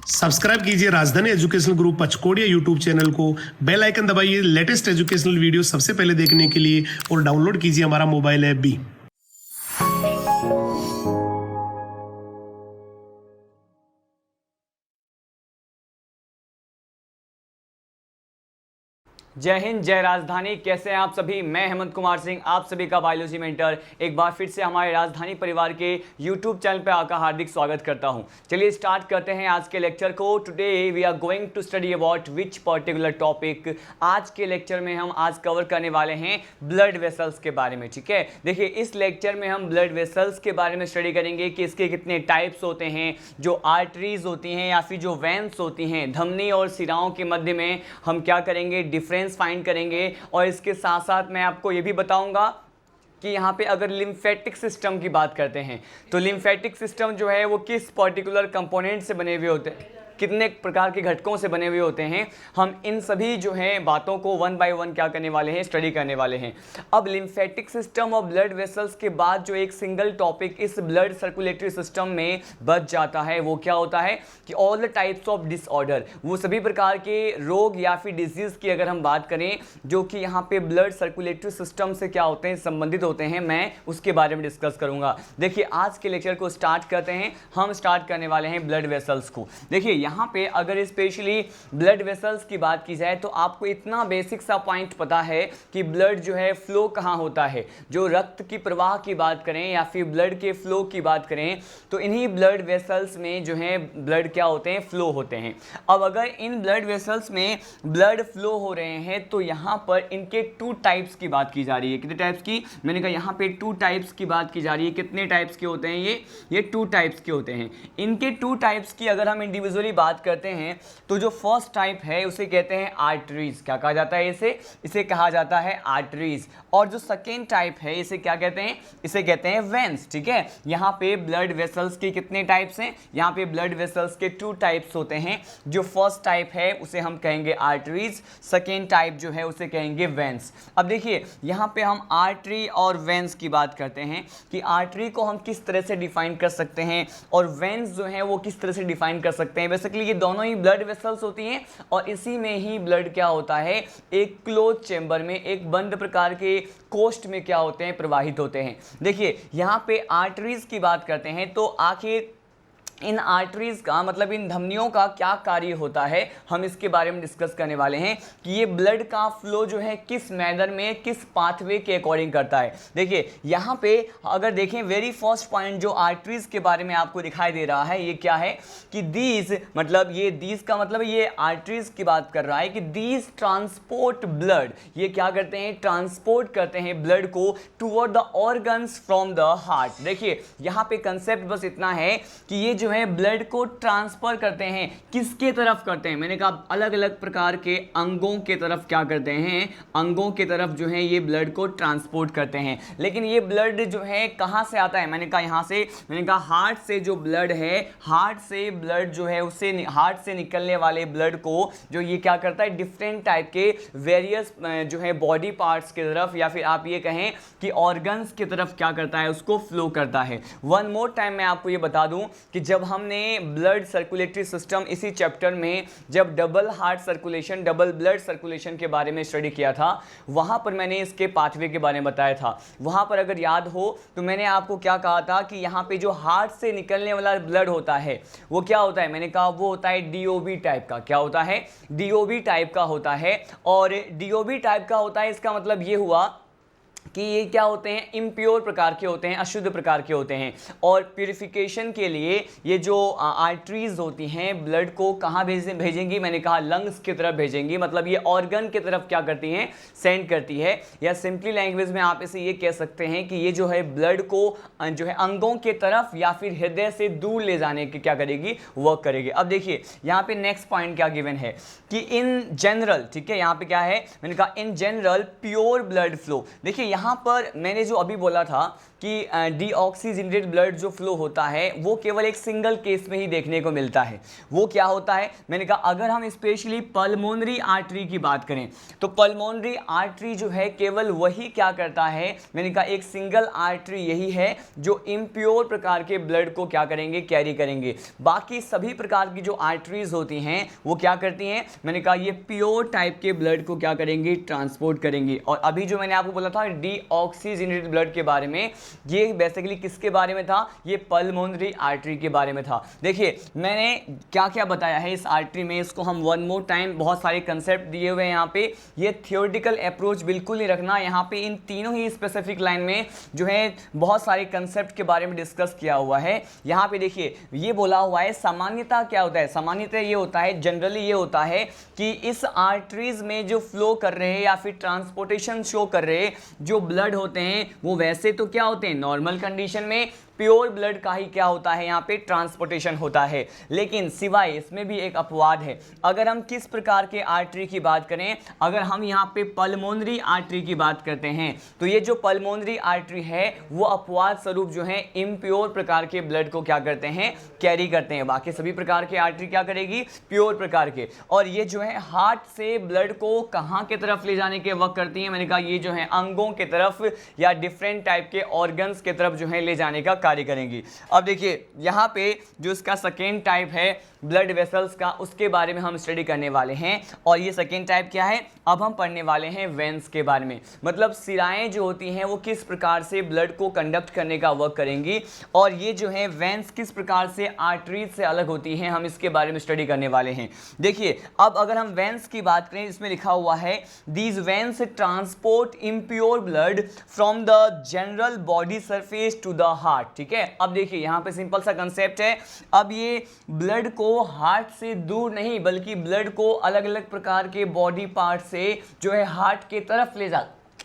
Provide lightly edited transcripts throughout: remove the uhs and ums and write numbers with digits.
Subscribe कीजिए राजधानी educational group पचकोड़िया YouTube channel को, बेल आइकन दबाइए लेटेस्ट एजुकेशनल वीडियो सबसे पहले देखने के लिए और डाउनलोड कीजिए हमारा मोबाइल ऐप भी। जय हिंद, जय राजधानी। कैसे हैं आप सभी? मैं हेमंत कुमार सिंह, आप सभी का बायोलॉजी मेंटर एक बार फिर से हमारे राजधानी परिवार के यूट्यूब चैनल पर आकर हार्दिक स्वागत करता हूं। चलिए स्टार्ट करते हैं आज के लेक्चर को। Today we are going to study about which particular topic. आज के लेक्चर में हम आज कवर करने वाले हैं ब्लड वेसल्स के बारे में। ठीक है, देखिए इस लेक्चर में हम ब्लड वेसल्स के बारे में स्टडी करेंगे कि इसके कितने टाइप्स होते हैं, जो आर्टरीज होती हैं या फिर जो वेन्स होती हैं, धमनी और सिराओं के मध्य में हम क्या करेंगे, डिफरेंस फाइंड करेंगे। और इसके साथ साथ मैं आपको ये भी बताऊंगा कि यहाँ पे अगर लिम्फेटिक सिस्टम की बात करते हैं तो लिम्फेटिक सिस्टम जो है वो किस पर्टिकुलर कंपोनेंट से बने हुए होते हैं, कितने प्रकार के घटकों से बने हुए होते हैं। हम इन सभी जो है बातों को वन बाय वन क्या करने वाले हैं, स्टडी करने वाले हैं। अब लिम्फेटिक सिस्टम और ब्लड वेसल्स के बाद जो एक सिंगल टॉपिक इस ब्लड सर्कुलेटरी सिस्टम में बच जाता है वो क्या होता है कि all the types of disorder, वो सभी प्रकार के रोग या फिर डिजीज की अगर हम बात करें जो कि यहाँ पे ब्लड सर्कुलेटरी सिस्टम से क्या होते हैं, संबंधित होते हैं, मैं उसके बारे में डिस्कस करूंगा। देखिए आज के लेक्चर को स्टार्ट करते हैं। हम स्टार्ट करने वाले हैं ब्लड वेसल्स को। देखिए यहाँ पे अगर स्पेशली ब्लड वेसल्स की बात की जाए तो आपको इतना बेसिक सा पॉइंट पता है कि ब्लड जो है फ्लो कहाँ होता है। जो रक्त की प्रवाह की बात करें या फिर ब्लड के फ्लो की बात करें तो इन्हीं ब्लड वेसल्स में जो है ब्लड क्या होते हैं, फ्लो होते हैं। अब अगर इन ब्लड वेसल्स में ब्लड फ्लो हो रहे हैं तो यहाँ पर इनके टू टाइप्स की बात की जा रही है। कितने टाइप्स की? मैंने कहा यहाँ पे टू टाइप्स की बात की जा रही है। कितने टाइप्स के होते हैं ये टू टाइप्स के होते हैं। इनके टू टाइप्स की अगर हम इंडिविजुअली बात करते हैं तो जो फर्स्ट टाइप है उसे कहते हैं आर्टरीज। क्या कहा जाता है इसे कहा जाता है आर्टरीज। और जो सेकेंड टाइप है इसे क्या कहते हैं, इसे कहते हैं वेन्स। ठीक है, यहाँ पे ब्लड वेसल्स के कितने टाइप्स हैं? यहाँ पे ब्लड वेसल्स के टू टाइप्स होते हैं। जो फर्स्ट टाइप है उसे हम कहेंगे आर्टरीज, सेकेंड टाइप जो है उसे कहेंगे वेन्स। अब देखिए यहाँ पे हम आर्टरी और वेन्स की बात करते हैं कि आर्टरी को हम किस तरह से डिफाइन कर सकते हैं और वेन्स जो है वो किस तरह से डिफाइन कर सकते हैं। बेसिकली ये दोनों ही ब्लड वेसल्स होती हैं और इसी में ही ब्लड क्या होता है, एक क्लोज चेंबर में, एक बंद प्रकार के कोष्ठ में क्या होते हैं, प्रवाहित होते हैं। देखिए यहाँ पे आर्टरीज की बात करते हैं तो आखिर इन आर्टरीज का मतलब इन धमनियों का क्या कार्य होता है, हम इसके बारे में डिस्कस करने वाले हैं कि ये ब्लड का फ्लो जो है किस मैनर में, किस पाथवे के अकॉर्डिंग करता है। देखिए यहाँ पे अगर देखें वेरी फर्स्ट पॉइंट जो आर्टरीज के बारे में आपको दिखाई दे रहा है ये क्या है कि दीज, मतलब ये दीज का मतलब ये आर्टरीज की बात कर रहा है कि दीज ट्रांसपोर्ट ब्लड, ये क्या करते हैं, ट्रांसपोर्ट करते हैं ब्लड को toward the organs from the heart. देखिए यहाँ पे कंसेप्ट बस इतना है कि ये जो है ब्लड को ट्रांसफर करते हैं, किसके तरफ करते हैं? मैंने कहा अलग अलग प्रकार के अंगों के तरफ क्या करते हैं, अंगों के तरफ जो है ये ब्लड को ट्रांसपोर्ट करते हैं। लेकिन ये ब्लड जो है कहाँ से आता है? मैंने कहा यहाँ से, मैंने कहा हार्ट से जो ब्लड है, हार्ट से ब्लड जो है उससे, हार्ट से निकलने वाले ब्लड को जो ये क्या करता है, डिफरेंट टाइप के वेरियस जो है बॉडी पार्ट्स की तरफ या फिर आप ये कहें कि ऑर्गन्स की तरफ क्या करता है, उसको फ्लो करता है। वन मोर टाइम मैं आपको ये बता दूं कि जब हमने ब्लड सर्कुलेटरी सिस्टम इसी चैप्टर में जब double heart circulation, double blood circulation के बारे में स्टडी किया था, वहां पर मैंने इसके पाथवे के बारे में बताया था। वहां पर अगर याद हो तो मैंने आपको क्या कहा था कि यहाँ पे जो हार्ट से निकलने वाला ब्लड होता है वो क्या होता है, मैंने कहा वो होता है डीओबी टाइप का। क्या होता है? डीओबी टाइप का होता है। और डीओबी टाइप का होता है इसका मतलब ये हुआ कि ये क्या होते हैं, इम्प्योर प्रकार के होते हैं, अशुद्ध प्रकार के होते हैं। और प्यूरिफिकेशन के लिए ये जो आर्टरीज होती हैं ब्लड को कहाँ भेजेंगी, मैंने कहा लंग्स की तरफ भेजेंगी। मतलब ये ऑर्गन की तरफ क्या करती हैं, सेंड करती है। या सिंपली लैंग्वेज में आप इसे ये कह सकते हैं कि ये जो है ब्लड को जो है अंगों के तरफ या फिर हृदय से दूर ले जाने की क्या करेगी, वर्क करेगी। अब देखिए यहाँ पे नेक्स्ट पॉइंट क्या गिवन है कि इन जनरल, ठीक है, यहाँ पे क्या है, मैंने कहा in general pure blood flow. देखिए यहाँ पर मैंने जो अभी बोला था कि डीऑक्सीजनेटेड ब्लड जो फ्लो होता है वो केवल एक सिंगल केस में ही देखने को मिलता है। वो क्या होता है, मैंने कहा अगर हम स्पेशली पल्मोनरी आर्टरी की बात करें तो पल्मोनरी आर्टरी जो है केवल वही क्या करता है, मैंने कहा एक सिंगल आर्टरी यही है जो इम्प्योर प्रकार के ब्लड को क्या करेंगे, कैरी करेंगे। बाकी सभी प्रकार की जो आर्टरीज होती हैं वो क्या करती हैं, मैंने कहा ये प्योर टाइप के ब्लड को क्या करेंगे, ट्रांसपोर्ट करेंगे। और अभी जो मैंने आपको बोला था डीऑक्सीजनेटेड ब्लड के बारे में, ये बेसिकली किसके बारे में था, ये पल्मोनरी आर्टरी के बारे में था। देखिए मैंने क्या क्या बताया है इस आर्टरी में, इसको हम वन मोर टाइम, बहुत सारे कंसेप्ट दिए हुए हैं यहाँ पे। ये थियोरेटिकल अप्रोच बिल्कुल नहीं रखना, यहाँ पे इन तीनों ही स्पेसिफिक लाइन में जो है बहुत सारे कंसेप्ट के बारे में डिस्कस किया हुआ है। यहाँ पे देखिए ये बोला हुआ है सामान्यता क्या होता है, सामान्यतः ये होता है, जनरली ये होता है कि इस आर्टरीज में जो फ्लो कर रहे हैं या फिर ट्रांसपोर्टेशन शो कर रहे हैं जो ब्लड होते हैं वो वैसे तो क्या होते हैं, नॉर्मल कंडीशन में प्योर ब्लड का ही क्या होता है, यहाँ पे ट्रांसपोर्टेशन होता है। लेकिन सिवाय इसमें भी एक अपवाद है। अगर हम किस प्रकार के आर्टरी की बात करें, अगर हम यहाँ पे पल्मोनरी आर्टरी की बात करते हैं तो ये जो पल्मोनरी आर्टरी है वो अपवाद स्वरूप जो है इम्प्योर प्रकार के ब्लड को क्या करते हैं, कैरी करते हैं। बाकी सभी प्रकार के आर्टरी क्या करेगी, प्योर प्रकार के। और ये जो है हार्ट से ब्लड को कहाँ के तरफ ले जाने के वक्त करती है, मैंने कहा ये जो है अंगों के तरफ या डिफरेंट टाइप के ऑर्गन्स के तरफ जो है ले जाने का कार्य करेंगी। अब देखिए यहाँ पे जो इसका सेकेंड टाइप है ब्लड वेसल्स का, उसके बारे में हम स्टडी करने वाले हैं। और ये सेकेंड टाइप क्या है, अब हम पढ़ने वाले हैं वेन्स के बारे में, मतलब सिराएं जो होती हैं वो किस प्रकार से ब्लड को कंडक्ट करने का वर्क करेंगी। और ये जो है वेन्स किस प्रकार से आर्टरीज से अलग होती हैं, हम इसके बारे में स्टडी करने वाले हैं। देखिए अब अगर हम वेन्स की बात करें, इसमें लिखा हुआ है these veins transport impure blood from the general body surface to the heart. ठीक है, अब देखिए यहाँ पे सिंपल सा कंसेप्ट है। अब ये ब्लड को हार्ट से दूर नहीं बल्कि ब्लड को अलग अलग प्रकार के बॉडी पार्ट से जो है हार्ट के तरफ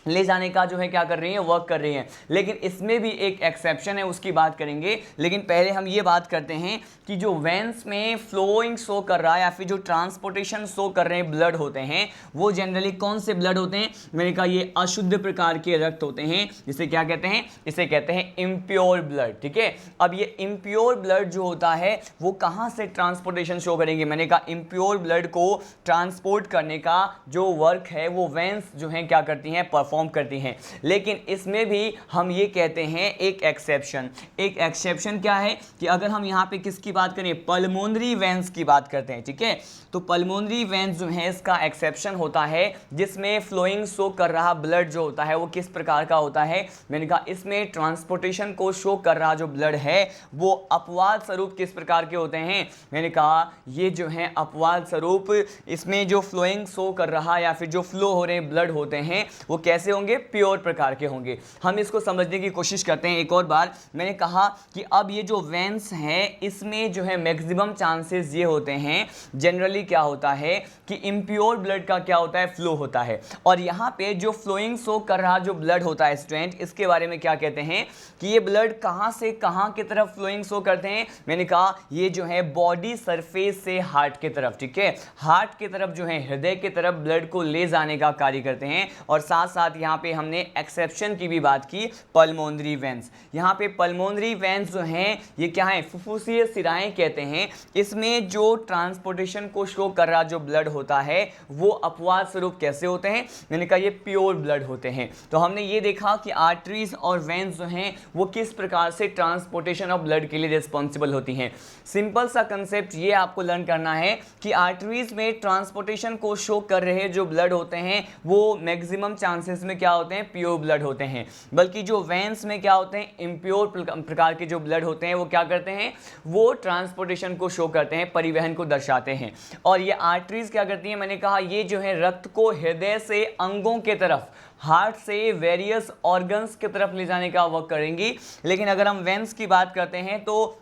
ले जाने का जो है क्या कर रही है, वर्क कर रही हैं। लेकिन इसमें भी एक एक्सेप्शन है, उसकी बात करेंगे। लेकिन पहले हम ये बात करते हैं कि जो वेन्स में फ्लोइंग शो कर रहा है या फिर जो ट्रांसपोर्टेशन शो कर रहे हैं ब्लड होते हैं वो जनरली कौन से ब्लड होते हैं, मैंने कहा ये अशुद्ध प्रकार के रक्त होते हैं, जिसे क्या कहते हैं, इसे कहते हैं इम्प्योर ब्लड। ठीक है, अब ये इम्प्योर ब्लड जो होता है वो कहाँ से ट्रांसपोर्टेशन शो करेंगे, मैंने कहा इम्प्योर ब्लड को ट्रांसपोर्ट करने का जो वर्क है वो वेन्स जो है क्या करती हैं, फॉर्म करती हैं। लेकिन इसमें भी हम ये कहते हैं एक एक्सेप्शन क्या है कि अगर हम यहाँ पे किसकी बात करें, पल्मोनरी वेन्स की बात करते हैं। ठीक है, तो पल्मोनरी वेन्स जो है इसका एक्सेप्शन होता है जिसमें फ्लोइंग शो कर रहा ब्लड जो होता है वो किस प्रकार का होता है, मैंने कहा इसमें ट्रांसपोर्टेशन को शो कर रहा जो ब्लड है वो अपवाद स्वरूप किस प्रकार के होते हैं, मैंने कहा ये जो है अपवाद स्वरूप इसमें जो फ्लोइंग शो कर रहा या फिर जो फ्लो हो रहे ब्लड होते हैं वो कैसे होंगे, प्योर प्रकार के होंगे। हम इसको समझने की कोशिश करते हैं एक और बार। मैंने कहा कि अब ये जो वेन्स है इसमें जो है मैक्सिमम चांसेस ये होते हैं, जनरली क्या होता है कि इम्प्योर ब्लड का क्या होता है, फ्लो होता है। और यहाँ पे जो फ्लोइंग शो कर रहा जो ब्लड होता है स्टूडेंट, इसके बारे में क्या कहते हैं कि ये ब्लड कहाँ से कहाँ की तरफ फ्लोइंग शो करते हैं, मैंने कहा ये जो है बॉडी सरफेस से हार्ट की तरफ। ठीक है, हार्ट की तरफ जो है हृदय की तरफ ब्लड को ले जाने का कार्य करते हैं। और साथ साथ यहाँ पे हमने एक्सेप्शन की भी बात की, पल्मोनरी वेन्स। यहाँ पे पल्मोनरी वेन्स जो हैं ये क्या है, फुफ्फुसीय सिराएं कहते हैं। इसमें जो ट्रांसपोर्टेशन को शो कर रहा जो ब्लड होता है वो अपवाद स्वरूप कैसे होते हैं, मैंने कहा ये प्योर ब्लड होते हैं। तो हमने ये देखा कि आर्टरीज और वेन्स जो हैं वो किस प्रकार से ट्रांसपोर्टेशन ऑफ ब्लड के लिए रिस्पॉन्सिबल होती हैं। सिंपल सा कंसेप्ट ये आपको लर्न करना है कि आर्टरीज में ट्रांसपोर्टेशन को शो कर रहे जो ब्लड होते हैं वो मैक्सिमम चांसेस में क्या होते हैं, प्योर ब्लड होते हैं। बल्कि जो वेन्स में क्या होते हैं, इम्प्योर प्रकार के जो ब्लड होते हैं वो क्या करते हैं, वो ट्रांसपोर्टेशन को शो करते हैं, परिवहन को दर्शाते हैं। और ये आर्टरीज क्या करती हैं, मैंने कहा ये जो है रक्त को हृदय से अंगों के तरफ, हार्ट से वेरियस ऑर्गन्स की तरफ ले जाने का वर्क करेंगी। लेकिन अगर हम वेन्स की बात करते हैं तो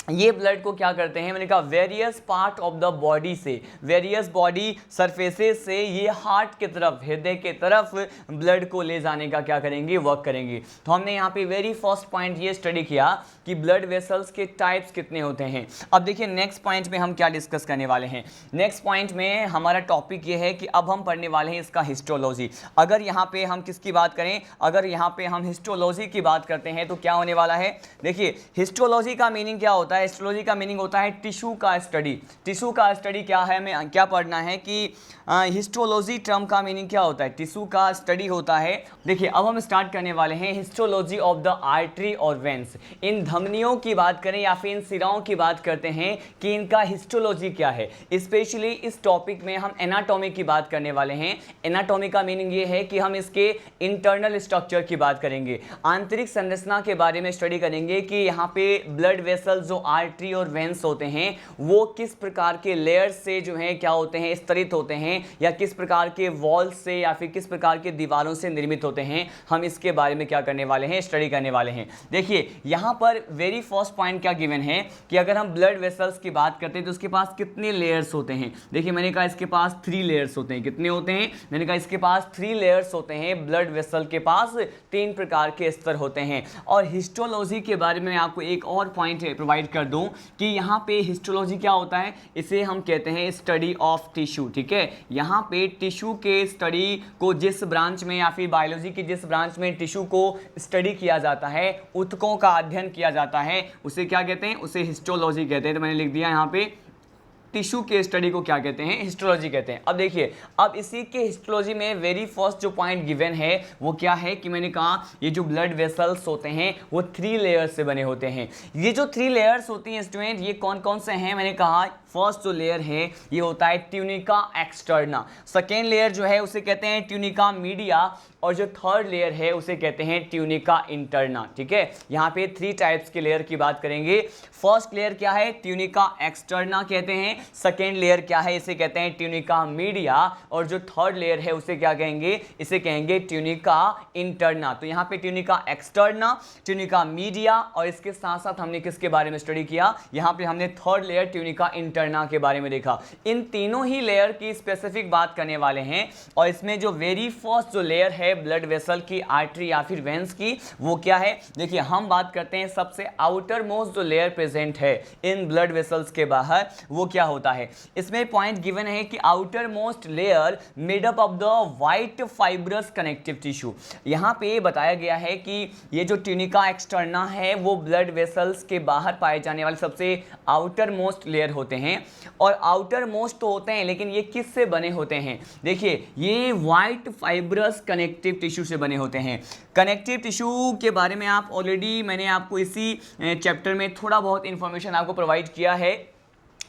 ये ब्लड को क्या करते हैं, मैंने कहा various part of the body से, वेरियस बॉडी सरफेसेस से ये हार्ट की तरफ, हृदय के तरफ ब्लड को ले जाने का क्या करेंगे, वर्क करेंगे। तो हमने यहाँ पे वेरी फर्स्ट पॉइंट ये स्टडी किया कि ब्लड वेसल्स के टाइप्स कितने होते हैं। अब देखिए नेक्स्ट पॉइंट में हम क्या डिस्कस करने वाले हैं। नेक्स्ट पॉइंट में हमारा टॉपिक ये है कि अब हम पढ़ने वाले हैं इसका हिस्टोलॉजी। अगर यहाँ पे हम किसकी बात करें, अगर यहाँ पे हम हिस्टोलॉजी की बात करते हैं तो क्या होने वाला है। देखिए हिस्टोलॉजी का मीनिंग क्या होता है, हिस्टोलॉजी का मीनिंग होता है टिश्यू का स्टडी। टिश्यू का स्टडी क्या है, हमें क्या पढ़ना है कि हिस्टोलॉजी टर्म का मीनिंग क्या होता है, टिश्यू का स्टडी होता है। देखिए अब हम स्टार्ट करने वाले हैं हिस्टोलॉजी ऑफ द आर्टरी और वेन्स। इन धमनियों की बात करें या फिर इन सिराओं की बात करते हैं कि इनका हिस्टोलॉजी क्या है। स्पेशली इस टॉपिक में हम एनाटॉमी की बात करने वाले हैं। एनाटॉमी का मीनिंग ये है कि हम इसके इंटरनल स्ट्रक्चर की बात करेंगे, आंतरिक संरचना के बारे में स्टडी करेंगे कि यहाँ पे ब्लड वेसल्स जो आर्टरी और वेन्स होते हैं वो किस प्रकार के लेयर्स से जो है क्या होते हैं, स्तरित होते हैं, या किस प्रकार के वॉल्स से या फिर किस प्रकार के दीवारों से निर्मित होते हैं। हम इसके बारे में क्या करने वाले हैं, स्टडी करने वाले हैं। देखिए यहाँ पर वेरी फर्स्ट पॉइंट क्या गिवन है कि अगर हम ब्लड वेसल्स की बात करते हैं तो उसके पास कितने लेयर्स होते हैं। देखिए मैंने कहा इसके पास 3 लेयर्स होते हैं। कितने होते हैं, मैंने कहा इसके पास 3 लेयर्स होते हैं। ब्लड वेसल के पास 3 प्रकार के स्तर होते हैं। और हिस्टोलॉजी के बारे में आपको एक और पॉइंट प्रोवाइड कर दूं कि यहाँ पे हिस्टोलॉजी क्या होता है, इसे हम कहते हैं स्टडी ऑफ टिश्यू। ठीक है, यहाँ पे टिश्यू के स्टडी को जिस ब्रांच में या फिर बायोलॉजी की जिस ब्रांच में टिश्यू को स्टडी किया जाता है, ऊतकों का अध्ययन किया जाता है, उसे क्या कहते हैं, उसे हिस्टोलॉजी कहते हैं। तो मैंने लिख दिया यहाँ पे टिश्यू के स्टडी को क्या कहते हैं, हिस्टोलॉजी कहते हैं। अब देखिए अब इसी के हिस्टोलॉजी में वेरी फर्स्ट जो पॉइंट गिवन है वो क्या है कि मैंने कहा ये जो ब्लड वेसल्स होते हैं वो 3 लेयर्स से बने होते हैं। ये जो 3 लेयर्स होती हैं स्टूडेंट, ये कौन कौन से हैं, मैंने कहा फर्स्ट जो लेयर है ये होता है ट्यूनिका एक्सटर्ना, सेकेंड लेयर जो है उसे कहते हैं ट्यूनिका मीडिया, और जो थर्ड लेयर है उसे कहते हैं ट्यूनिका इंटरना। ठीक है, यहाँ पे 3 टाइप्स के लेयर की बात करेंगे। फर्स्ट लेयर क्या है, ट्यूनिका एक्सटर्ना कहते हैं। सेकेंड लेयर क्या है, इसे कहते हैं ट्यूनिका मीडिया, और जो थर्ड लेयर है उसे क्या कहेंगे, इसे कहेंगे ट्यूनिका इंटरना। तो यहाँ पे ट्यूनिका एक्सटर्ना, ट्यूनिका मीडिया, और इसके साथ साथ हमने किसके बारे में स्टडी किया, यहाँ पे हमने थर्ड लेयर ट्यूनिका इंटरना के बारे में देखा। इन तीनों ही लेयर की स्पेसिफिक बात करने वाले हैं। और इसमें जो वेरी फर्स्ट जो लेयर है ब्लड वेसल की, आर्टरी या फिर वेन्स की, वो क्या है। देखिए हम बात करते हैं सबसे आउटर मोस्ट जो लेयर प्रेजेंट है इन ब्लड वेसल्स के बाहर, वो क्या होता है। इसमें पॉइंट गिवन है कि outer most layer made up of the white fibrous connective tissue. यहाँ पे बताया गया है कि ये जो ट्यूनिका एक्सटर्ना है वो ब्लड वेसल्स के बाहर पाए जाने वाले सबसे आउटर मोस्ट लेयर होते हैं। और आउटर मोस्ट तो होते हैं लेकिन ये किस से बने होते हैं, देखिए ये व्हाइट फाइब्रस कनेक्टिव टिश्यू से बने होते हैं। कनेक्टिव टिश्यू के बारे में आप ऑलरेडी मैंने आपको इसी चैप्टर में थोड़ा बहुत इंफॉर्मेशन आपको प्रोवाइड किया है।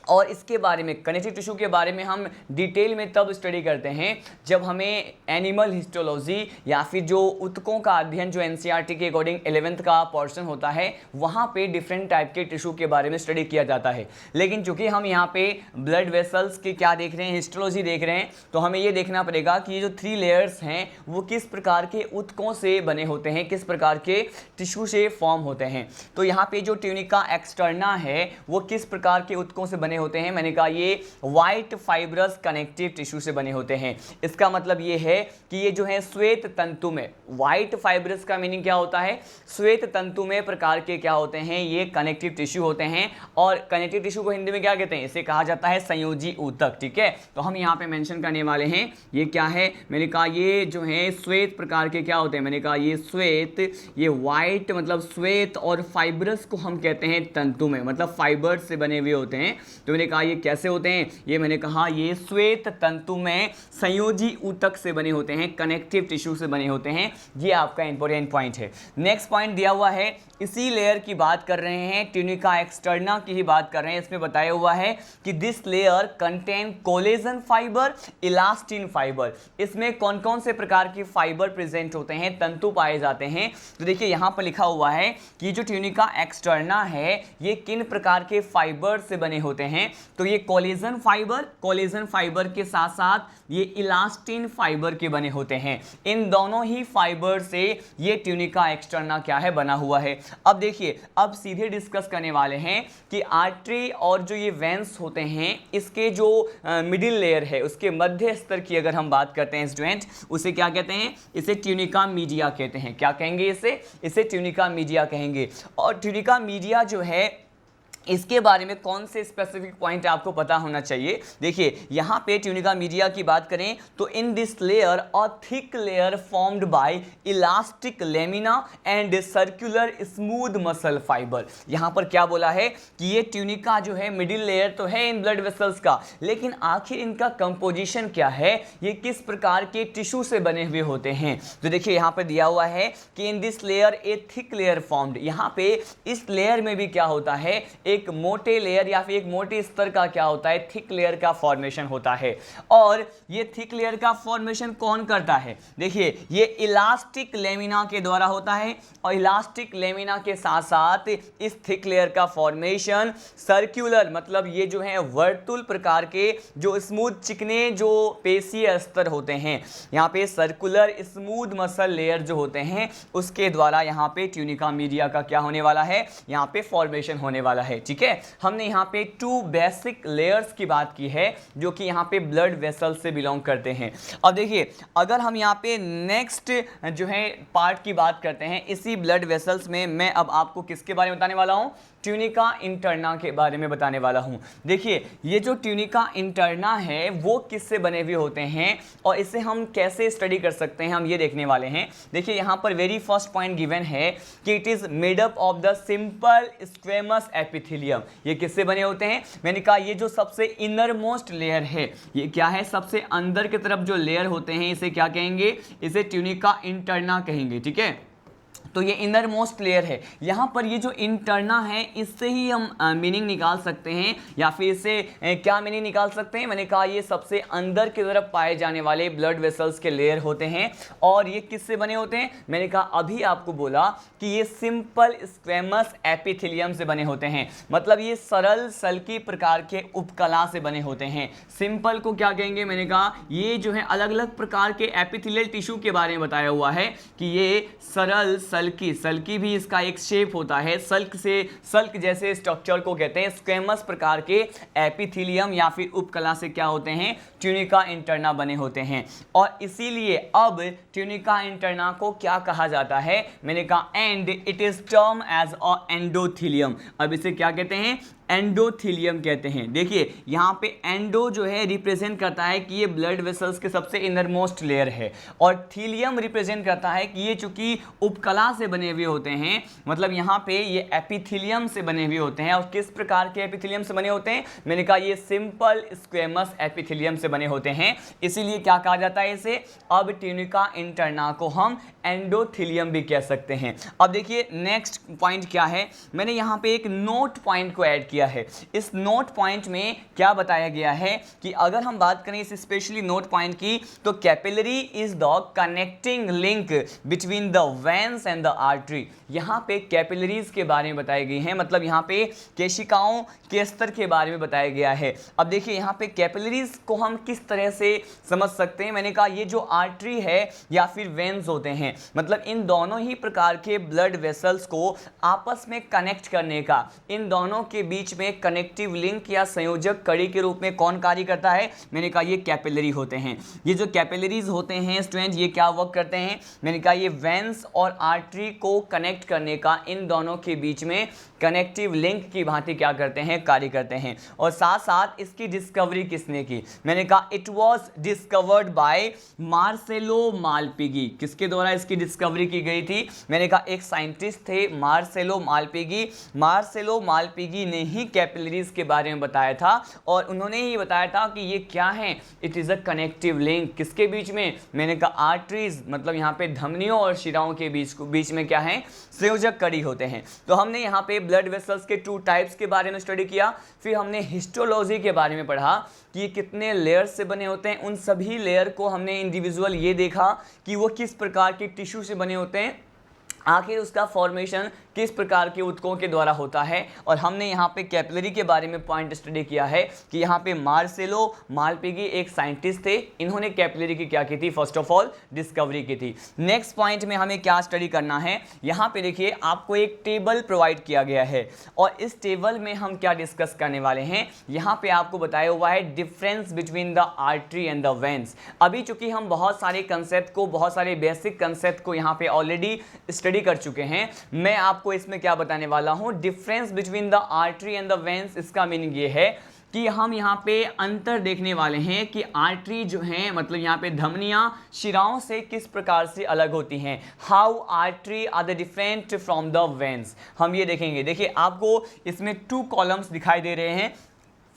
और इसके बारे में, कनेक्टिव टिश्यू के बारे में हम डिटेल में तब स्टडी करते हैं जब हमें एनिमल हिस्टोलॉजी या फिर जो ऊतकों का अध्ययन जो एनसीईआरटी के अकॉर्डिंग 11th का पोर्शन होता है वहाँ पे डिफरेंट टाइप के टिश्यू के बारे में स्टडी किया जाता है। लेकिन चूंकि हम यहाँ पे ब्लड वेसल्स के क्या देख रहे हैं, हिस्टोलॉजी देख रहे हैं, तो हमें ये देखना पड़ेगा कि ये जो 3 लेयर्स हैं वो किस प्रकार के ऊतकों से बने होते हैं, किस प्रकार के टिश्यू से फॉर्म होते हैं। तो यहाँ पे जो ट्यूनिका एक्सटर्ना है वो किस प्रकार के ऊतकों से बने होते हैं, मैंने कहा ये व्हाइट फाइब्रस कनेक्टिव टिश्यू से बने होते हैं। इसका मतलब ये है कि ये जो है श्वेत तंतु में, व्हाइट फाइब्रस का मीनिंग क्या होता है, श्वेत तंतु में प्रकार के क्या होते हैं, ये कनेक्टिव टिश्यू होते हैं। और कनेक्टिव टिश्यू को हिंदी में क्या कहते हैं, इसे कहा जाता है संयोजी ऊतक। ठीक है, तो हम यहाँ पे मेंशन करने वाले हैं ये क्या है, मैंने कहा ये जो है श्वेत प्रकार के क्या होते हैं, मैंने कहा ये श्वेत, ये व्हाइट मतलब श्वेत, और फाइब्रस को हम कहते हैं तंतु में, मतलब फाइबर से बने हुए होते हैं। तो मैंने कहा ये कैसे होते हैं, ये मैंने कहा ये श्वेत तंतु में संयोजी ऊतक से बने होते हैं, कनेक्टिव टिश्यू से बने होते हैं। ये आपका इंपॉर्टेंट पॉइंट है। नेक्स्ट पॉइंट दिया हुआ है, इसी लेयर की बात कर रहे हैं, ट्यूनिका एक्सटर्ना की ही बात कर रहे हैं। इसमें बताया हुआ है कि this layer contain collagen fibre, elastin fibre. इसमें कौन कौन से प्रकार की फाइबर प्रेजेंट होते हैं, तंतु पाए जाते हैं। तो देखिए यहाँ पर लिखा हुआ है कि जो ट्यूनिका एक्सटर्ना है ये किन प्रकार के फाइबर से बने होते हैं तो ये कोलेजन फाइबर के साथ साथ ये इलास्टिन फाइबर के बने होते हैं। इन दोनों ही फाइबर से ये ट्यूनिका एक्सटर्ना क्या है, बना हुआ है। अब देखिए, अब सीधे डिस्कस करने वाले हैं कि आर्टरी और जो ये वेंस होते हैं इसके जो मिडिल लेयर है उसके मध्य स्तर की अगर हम बात करते हैं स्टूडेंट, उसे क्या कहते हैं, इसे ट्यूनिका मीडिया कहते हैं। क्या कहेंगे इसे ट्यूनिका मीडिया कहेंगे। और ट्यूनिका मीडिया जो है इसके बारे में कौन से स्पेसिफिक पॉइंट आपको पता होना चाहिए। देखिए यहाँ पे ट्यूनिका मीडिया की बात करें तो in this layer a thick layer formed by elastic lamina and circular smooth muscle fibre. यहाँ पर क्या बोला है कि ये ट्यूनिका जो है मिडिल लेयर तो है इन ब्लड वेसल्स का, लेकिन आखिर इनका कंपोजिशन क्या है, ये किस प्रकार के टिश्यू से बने हुए होते हैं। तो देखिए यहाँ पर दिया हुआ है कि in this layer A thick layer formed. यहाँ पे इस लेयर में भी क्या होता है, एक मोटे लेयर या फिर एक मोटे स्तर का क्या होता है, थिक लेयर का फॉर्मेशन होता है। और ये थिक लेयर का फॉर्मेशन कौन करता है, देखिए ये इलास्टिक लेमिना के द्वारा होता है। और इलास्टिक लेमिना के साथ साथ इस थिक लेयर का फॉर्मेशन सर्कुलर, मतलब ये जो है वर्तुल प्रकार के जो स्मूथ चिकने जो पेशीय स्तर होते हैं, यहाँ पे सर्कुलर स्मूथ मसल लेयर जो होते हैं उसके द्वारा यहाँ पे ट्यूनिका मीडिया का क्या होने वाला है, यहाँ पे फॉर्मेशन होने वाला है। ठीक है, हमने यहाँ पे 2 बेसिक लेयर्स की बात की है जो कि यहाँ पे ब्लड वेसल से बिलोंग करते हैं। अब देखिए अगर हम यहाँ पे नेक्स्ट जो है पार्ट की बात करते हैं इसी ब्लड वेसल्स में, मैं अब आपको किसके बारे में बताने वाला हूँ, ट्यूनिका इंटरना के बारे में बताने वाला हूँ। देखिए ये जो ट्यूनिका इंटरना है वो किससे बने हुए होते हैं और इसे हम कैसे स्टडी कर सकते हैं, हम ये देखने वाले हैं। देखिए यहाँ पर वेरी फर्स्ट पॉइंट गिवन है कि it is made up of the simple squamous epithelium. ये किससे बने होते हैं, मैंने कहा ये जो सबसे इनर मोस्ट लेयर है, ये क्या है, सबसे अंदर की तरफ जो लेयर होते हैं इसे क्या कहेंगे, इसे ट्यूनिका इंटरना कहेंगे। ठीक है, तो ये इनर मोस्ट लेयर है। यहाँ पर ये जो इंटरना है इससे ही हम मीनिंग निकाल सकते हैं, या फिर इससे क्या मीनिंग निकाल सकते हैं, मैंने कहा ये सबसे अंदर की तरफ पाए जाने वाले ब्लड वेसल्स के लेयर होते हैं। और ये किससे बने होते हैं, मैंने कहा अभी आपको बोला कि ये सिंपल स्क्वेमस एपिथेलियम से बने होते हैं, मतलब ये सरल सल्की प्रकार के उपकला से बने होते हैं। सिंपल को क्या कहेंगे, मैंने कहा ये जो है अलग अलग प्रकार के एपिथेलियल टिश्यू के बारे में बताया हुआ है कि ये सरल सल्की भी इसका एक शेप होता है, सल्क जैसे स्ट्रक्चर को कहते हैं। स्क्वेमस प्रकार के एपिथेलियम या फिर उपकला से क्या होते हैं, ट्यूनिका इंटरना बने होते हैं। और इसीलिए अब ट्यूनिका इंटरना को क्या कहा जाता है, मैंने कहा and it is term as a endothelium. अब इसे क्या कहते हैं, एंडोथेलियम कहते हैं। देखिए यहाँ पे एंडो जो है रिप्रेजेंट करता है कि ये ब्लड वेसल्स के सबसे इनर मोस्ट लेयर है, और थीलियम रिप्रेजेंट करता है कि ये चूंकि उपकला से बने हुए होते हैं, मतलब यहाँ पे ये एपिथेलियम से बने हुए होते हैं। और किस प्रकार के एपिथेलियम से बने होते हैं, मैंने कहा ये सिंपल स्क्वेमस एपिथेलियम से बने होते हैं, इसीलिए क्या कहा जाता है इसे, अब ट्यूनिका इंटरना को हम एंडोथेलियम भी कह सकते हैं। अब देखिए नेक्स्ट पॉइंट क्या है, मैंने यहाँ पे एक नोट पॉइंट को ऐड किया है। इस नोट पॉइंट में क्या बताया गया है कि अगर हम बात करें इस स्पेशली नोट पॉइंट की, तो capillary is the connecting link between the veins and the artery. यहाँ पे कैपिलरीज के बारे में बताई गई है, मतलब यहाँ पे केशिकाओं के स्तर के बारे में बताया गया है। अब देखिए यहाँ पे कैपिलरीज को हम किस तरह से समझ सकते हैं, मैंने कहा ये जो आर्टरी है या फिर वेन्स होते हैं, मतलब इन दोनों ही प्रकार के ब्लड वेसल्स को आपस में कनेक्ट करने का, इन दोनों के बीच में कनेक्टिव लिंक या संयोजक कड़ी के रूप में कौन कार्य करता है, मैंने कहा ये कैपिलरी होते हैं। ये जो कैपिलरीज होते हैं स्टूडेंट, ये क्या वर्क करते हैं, मैंने कहा ये वेन्स और आर्टरी को कनेक्ट करने का, इन दोनों के बीच में कनेक्टिव लिंक की भांति क्या करते हैं, कार्य करते हैं। और साथ साथ इसकी डिस्कवरी किसने की, मैंने कहा it was discovered by Marcello Malpighi. किसके द्वारा इसकी डिस्कवरी की गई थी, मैंने कहा एक साइंटिस्ट थे मार्सेलो मालपिगी। मार्सेलो मालपिगी ने ही कैपिलरीज के बारे में बताया था, और उन्होंने ही बताया था कि ये क्या है, it is a connective link. किसके बीच में, मैंने कहा आर्टरीज, मतलब यहाँ पे धमनियों और शिराओं के बीच में क्या है, संयोजक कड़ी होते हैं। तो हमने यहाँ पे ब्लड वेसल्स के 2 टाइप्स के बारे में स्टडी किया, फिर हमने हिस्टोलॉजी के बारे में पढ़ा कि ये कितने लेयर्स से बने होते हैं, उन सभी लेयर को हमने इंडिविजुअल ये देखा कि वो किस प्रकार के टिश्यू से बने होते हैं, आखिर उसका फॉर्मेशन किस प्रकार के ऊतकों के द्वारा होता है। और हमने यहाँ पे कैपिलरी के बारे में पॉइंट स्टडी किया है कि यहाँ पे मार्सेलो मालपिगी एक साइंटिस्ट थे, इन्होंने कैपिलरी की क्या की थी, फर्स्ट ऑफ ऑल डिस्कवरी की थी। नेक्स्ट पॉइंट में हमें क्या स्टडी करना है, यहाँ पे देखिए आपको एक टेबल प्रोवाइड किया गया है और इस टेबल में हम क्या डिस्कस करने वाले हैं, यहाँ पे आपको बताया हुआ है difference between the artery and the veins. अभी चूंकि हम बहुत सारे कंसेप्ट को, बहुत सारे बेसिक कंसेप्ट को यहाँ पे ऑलरेडी स्टडी कर चुके हैं, मैं आपको इसमें क्या बताने वाला हूँ, difference between the artery and the veins. इसका मीनिंग ये है कि हम यहाँ पे अंतर देखने वाले हैं कि आर्टरी जो है, मतलब यहाँ पे धमनियाँ शिराओं से किस प्रकार से अलग होती हैं। How artery are the different from the veins, हम ये देखेंगे। देखिए आपको इसमें 2 कॉलम्स दिखाई दे रहे हैं।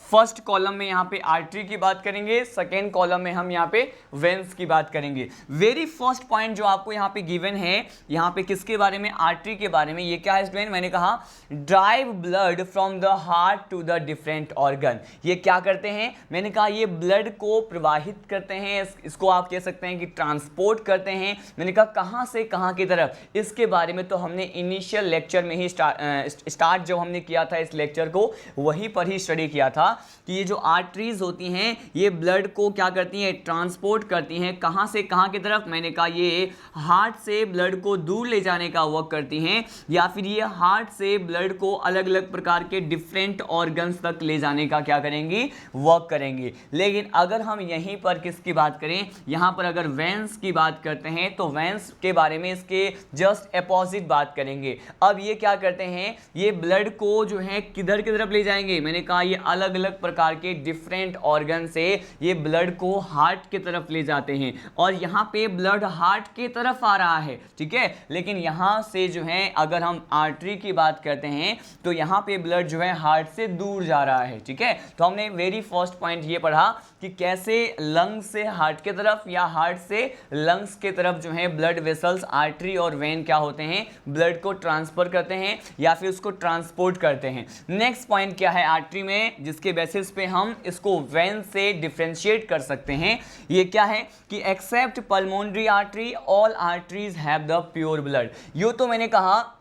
फर्स्ट कॉलम में यहाँ पे आर्टरी की बात करेंगे, सेकेंड कॉलम में हम यहाँ पे वेन्स की बात करेंगे। वेरी फर्स्ट पॉइंट जो आपको यहाँ पे गिवन है, यहाँ पे किसके बारे में, आर्टरी के बारे में। ये क्या है स्टूडेंट, मैंने कहा drive blood from the heart to the different organ. ये क्या करते हैं, मैंने कहा ये ब्लड को प्रवाहित करते हैं, इसको आप कह सकते हैं कि ट्रांसपोर्ट करते हैं। मैंने कहा कहाँ से कहाँ की तरफ, इसके बारे में तो हमने इनिशियल लेक्चर में ही स्टार्ट जब हमने किया था इस लेक्चर को, वहीं पर ही स्टडी किया था कि ये जो आर्टरीज होती हैं ये ब्लड को क्या करती हैं, ट्रांसपोर्ट करती हैं। कहाँ से कहाँ की तरफ, मैंने कहा ये हार्ट से ब्लड को दूर ले जाने का वर्क करती हैं, या फिर ये हार्ट से ब्लड को अलग अलग प्रकार के डिफरेंट ऑर्गन्स तक ले जाने का क्या करेंगी, वर्क करेंगी। लेकिन अगर हम यहीं पर किसकी बात करें, यहाँ पर अगर वेन्स की बात करते हैं तो वेन्स के बारे में इसके जस्ट अपोजिट बात करेंगे। अब ये क्या करते हैं, ये ब्लड को जो है किधर की तरफ ले जाएंगे, मैंने कहा ये अलग अलग प्रकार के डिफरेंट ऑर्गन से ये ब्लड को हार्ट की तरफ ले जाते हैं। और यहाँ पे ब्लड हार्ट की तरफ आ रहा है, ठीक है, लेकिन यहाँ से जो है अगर हम आर्टरी की बात करते हैं तो यहाँ पे ब्लड जो है हार्ट से दूर जा रहा है, ठीक है। तो हमने वेरी फर्स्ट पॉइंट ये पढ़ा कि कैसे लंग्स से हार्ट की तरफ या हार्ट से लंग्स की तरफ जो है ब्लड वेसल्स, आर्टरी और वेन क्या होते हैं, ब्लड को ट्रांसफर करते हैं या फिर उसको ट्रांसपोर्ट करते हैं। नेक्स्ट पॉइंट क्या है आर्टरी में, जिसके बेसिस पे हम इसको वेन से डिफरेंशिएट कर सकते हैं, ये क्या है कि except pulmonary artery all arteries have the pure blood. यो तो मैंने कहा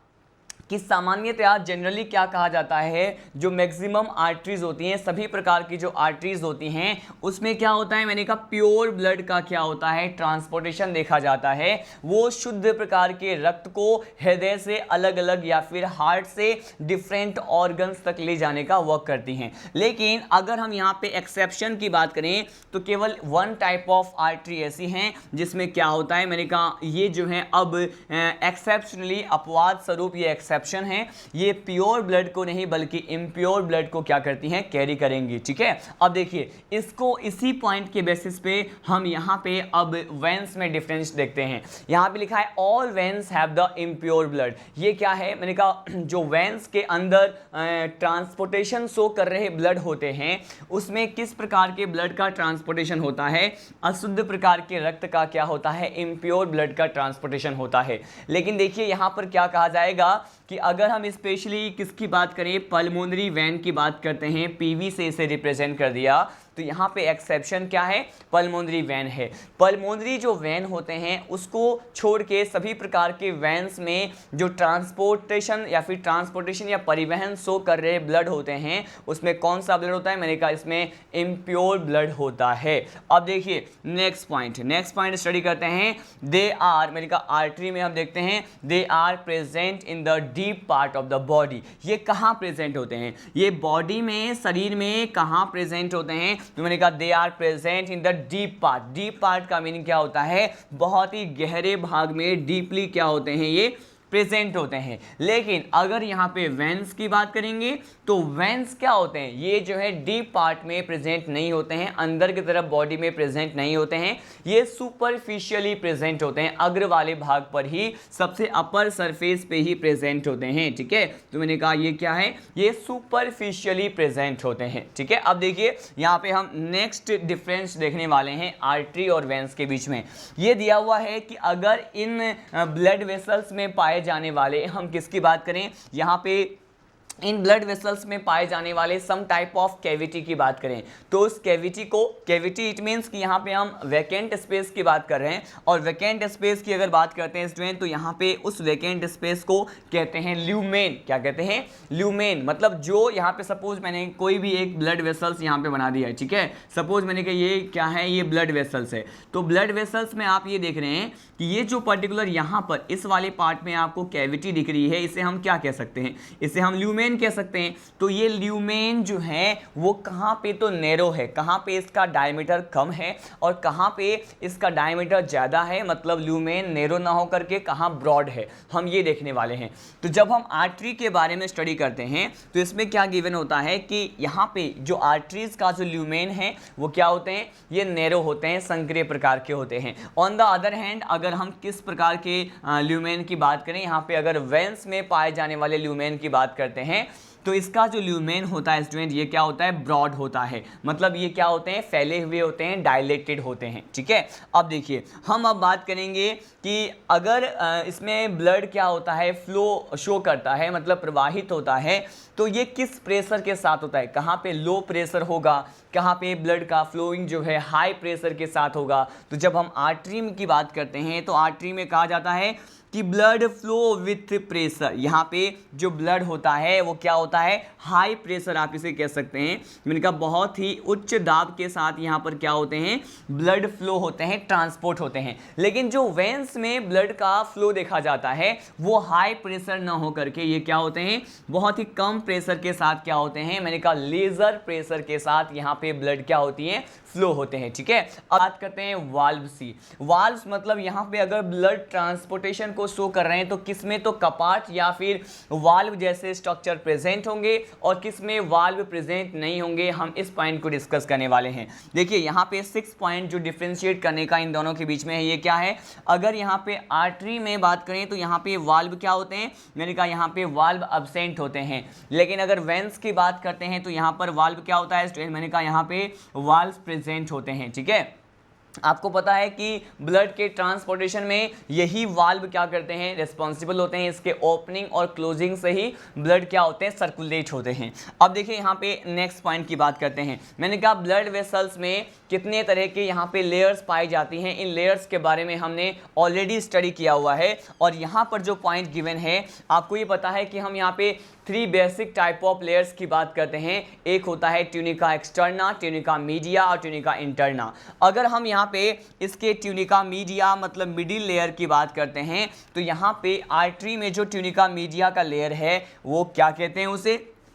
कि सामान्यतया जनरली क्या कहा जाता है, जो मैक्सिमम आर्टरीज होती हैं, सभी प्रकार की जो आर्टरीज होती हैं उसमें क्या होता है, मैंने कहा प्योर ब्लड का क्या होता है, ट्रांसपोर्टेशन देखा जाता है। वो शुद्ध प्रकार के रक्त को हृदय से अलग अलग या फिर हार्ट से डिफरेंट ऑर्गन्स तक ले जाने का वर्क करती हैं। लेकिन अगर हम यहाँ पे एक्सेप्शन की बात करें तो केवल 1 टाइप ऑफ आर्टरी ऐसी हैं जिसमें क्या होता है, मैंने कहा ये जो है अब एक्सेप्शनली अपवाद स्वरूप ये एक्सेप्शन है, ये प्योर ब्लड को नहीं बल्कि इम्प्योर ब्लड को क्या करती हैं, कैरी करेंगी, ठीक है। अब देखिए इसको इसी पॉइंट के बेसिस पे हम यहाँ पे अब वेन्स में डिफरेंस देखते हैं। यहाँ पे लिखा है all veins have the impure blood. ये क्या है, मैंने कहा जो वेन्स के अंदर ट्रांसपोर्टेशन शो कर रहे ब्लड होते हैं उसमें किस प्रकार के ब्लड का ट्रांसपोर्टेशन होता है, अशुद्ध प्रकार के रक्त का क्या होता है, इम्प्योर ब्लड का ट्रांसपोर्टेशन होता है। लेकिन देखिए यहाँ पर क्या कहा जाएगा कि अगर हम स्पेशली किसकी बात करें, पल्मोनरी वेन की बात करते हैं, पीवी से इसे रिप्रेजेंट कर दिया, तो यहाँ पे एक्सेप्शन क्या है, पल्मोनरी वेन है। पल्मोनरी जो वेन होते हैं उसको छोड़ के सभी प्रकार के वेन्स में जो ट्रांसपोर्टेशन या परिवहन शो कर रहे ब्लड होते हैं उसमें कौन सा ब्लड होता है, मैंने कहा इसमें इम्प्योर ब्लड होता है। अब देखिए नेक्स्ट पॉइंट स्टडी करते हैं। दे आर, मैंने कहा आर्टरी में हम देखते हैं they are present in the deep part of the body. ये कहाँ प्रेजेंट होते हैं, ये बॉडी में, शरीर में कहाँ प्रेजेंट होते हैं, तो मैंने कहा they are present in the deep part. Deep part का मीनिंग क्या होता है, बहुत ही गहरे भाग में डीपली क्या होते हैं, ये प्रेजेंट होते हैं। लेकिन अगर यहाँ पे वेन्स की बात करेंगे तो वेन्स क्या होते हैं, ये जो है डीप पार्ट में प्रेजेंट नहीं होते हैं, अंदर की तरफ बॉडी में प्रेजेंट नहीं होते हैं, ये सुपरफिशियली प्रेजेंट होते हैं, अग्र वाले भाग पर ही, सबसे अपर सरफेस पे ही प्रेजेंट होते हैं, ठीक है। तो मैंने कहा ये क्या है, ये सुपरफिशियली प्रेजेंट होते हैं, ठीक है। अब देखिए यहाँ पे हम नेक्स्ट डिफरेंस देखने वाले हैं आर्टरी और वेन्स के बीच में। ये दिया हुआ है कि अगर इन ब्लड वेसल्स में पाए जाने वाले, हम किसकी बात करें, यहाँ पे इन ब्लड वेसल्स में पाए जाने वाले सम टाइप ऑफ कैविटी की बात करें तो उस कैविटी को, कैविटी इट मीन्स कि यहाँ पे हम वैकेंट स्पेस की बात कर रहे हैं, और वैकेंट स्पेस की अगर बात करते हैं स्टूडेंट तो यहाँ पे उस वैकेंट स्पेस को कहते हैं ल्यूमेन। क्या कहते हैं? ल्यूमेन। मतलब जो यहाँ पे सपोज मैंने कोई भी एक ब्लड वेसल्स यहाँ पे बना दिया है, ठीक है, सपोज मैंने कहा ये क्या है, ये ब्लड वेसल्स है, तो ब्लड वेसल्स में आप ये देख रहे हैं कि ये जो पर्टिकुलर यहाँ पर इस वाले पार्ट में आपको कैविटी दिख रही है, इसे हम क्या कह सकते हैं? इसे हम ल्यूमेन कह सकते हैं। तो ये ल्यूमेन जो है वो कहाँ पे तो नैरो है, कहाँ पे इसका डायमीटर कम है और कहाँ पे इसका डायमीटर ज़्यादा है, मतलब ल्यूमेन नैरो ना होकर के कहाँ ब्रॉड है, हम ये देखने वाले हैं। तो जब हम आर्टरी के बारे में स्टडी करते हैं तो इसमें क्या गिवन होता है कि यहाँ पे जो आर्टरीज का जो ल्यूमेन है वो क्या होते हैं? ये नैरो होते हैं, संकरे प्रकार के होते हैं। ऑन द अदर हैंड अगर हम किस प्रकार के ल्यूमेन की बात करें, यहाँ पे अगर वेंस में पाए जाने वाले ल्यूमेन की बात करते हैं तो इसका जो ल्यूमेन होता है स्टूडेंट, ये क्या होता है? ब्रॉड होता है। मतलब ये क्या होते हैं? फैले हुए होते हैं, डायलेटेड होते हैं, ठीक है। अब देखिए हम अब बात करेंगे कि अगर इसमें ब्लड क्या होता है, फ्लो शो करता है, मतलब प्रवाहित होता है, तो ये किस प्रेशर के साथ होता है? कहाँ पे लो प्रेशर होगा, कहाँ पे ब्लड का फ्लोइंग जो है हाई प्रेशर के साथ होगा। तो जब हम आर्टरी की बात करते हैं तो आर्टरी में कहा जाता है कि ब्लड फ्लो विथ प्रेशर। यहाँ पे जो ब्लड होता है वो क्या होता है? हाई प्रेशर आप इसे कह सकते हैं। मैंने कहा बहुत ही उच्च दाब के साथ यहाँ पर क्या होते हैं? ब्लड फ्लो होते हैं, ट्रांसपोर्ट होते हैं। लेकिन जो वेंस में ब्लड का फ्लो देखा जाता है वो हाई प्रेशर ना हो करके ये क्या होते हैं? बहुत ही कम प्रेशर के साथ क्या होते हैं? मैंने कहा लेजर प्रेशर के साथ यहाँ पे ब्लड क्या होती है? फ्लो होते हैं, ठीक है। अब बात करते हैं वाल्व सी। वाल्व्स मतलब यहाँ पे अगर ब्लड ट्रांसपोर्टेशन को शो कर रहे हैं तो किसमें तो कपाट या फिर वाल्व जैसे स्ट्रक्चर प्रेजेंट होंगे और किसमें वाल्व प्रेजेंट नहीं होंगे। हम इस पॉइंट को डिस्कस करने वाले हैं। देखिए यहाँ पे 6 पॉइंट जो डिफ्रेंशिएट करने का इन दोनों के बीच में है, ये क्या है? अगर यहाँ पे आर्टरी में बात करें तो यहाँ पे वाल्व क्या होते हैं? मैंने कहा यहाँ पे वाल्व अब्सेंट होते हैं। लेकिन अगर वेंस की बात करते हैं तो यहाँ पर वाल्व क्या होता है? मैंने कहा यहाँ पे वाल्व प्रेजेंट होते हैं, ठीक है। आपको पता है कि ब्लड के ट्रांसपोर्टेशन में यही वाल्व क्या करते हैं? रिस्पॉन्सिबल होते हैं। इसके ओपनिंग और क्लोजिंग से ही ब्लड क्या होते हैं? सर्कुलेट होते हैं। अब देखिए यहाँ पे नेक्स्ट पॉइंट की बात करते हैं। मैंने कहा ब्लड वेसल्स में कितने तरह के यहाँ पे लेयर्स पाई जाती हैं। इन लेयर्स के बारे में हमने ऑलरेडी स्टडी किया हुआ है और यहाँ पर जो पॉइंट गिवन है आपको ये पता है कि हम यहाँ पे 3 बेसिक टाइप ऑफ लेयर्स की बात करते हैं। एक होता है ट्यूनिका एक्सटर्ना, ट्यूनिका मीडिया और ट्यूनिका इंटरना। अगर हम यहाँ पे इसके ट्यूनिका मीडिया मतलब मिडिल लेयर की बात करते हैं तो यहाँ पे आर्टरी में जो ट्यूनिका मीडिया का लेयर है वो क्या कहते हैं?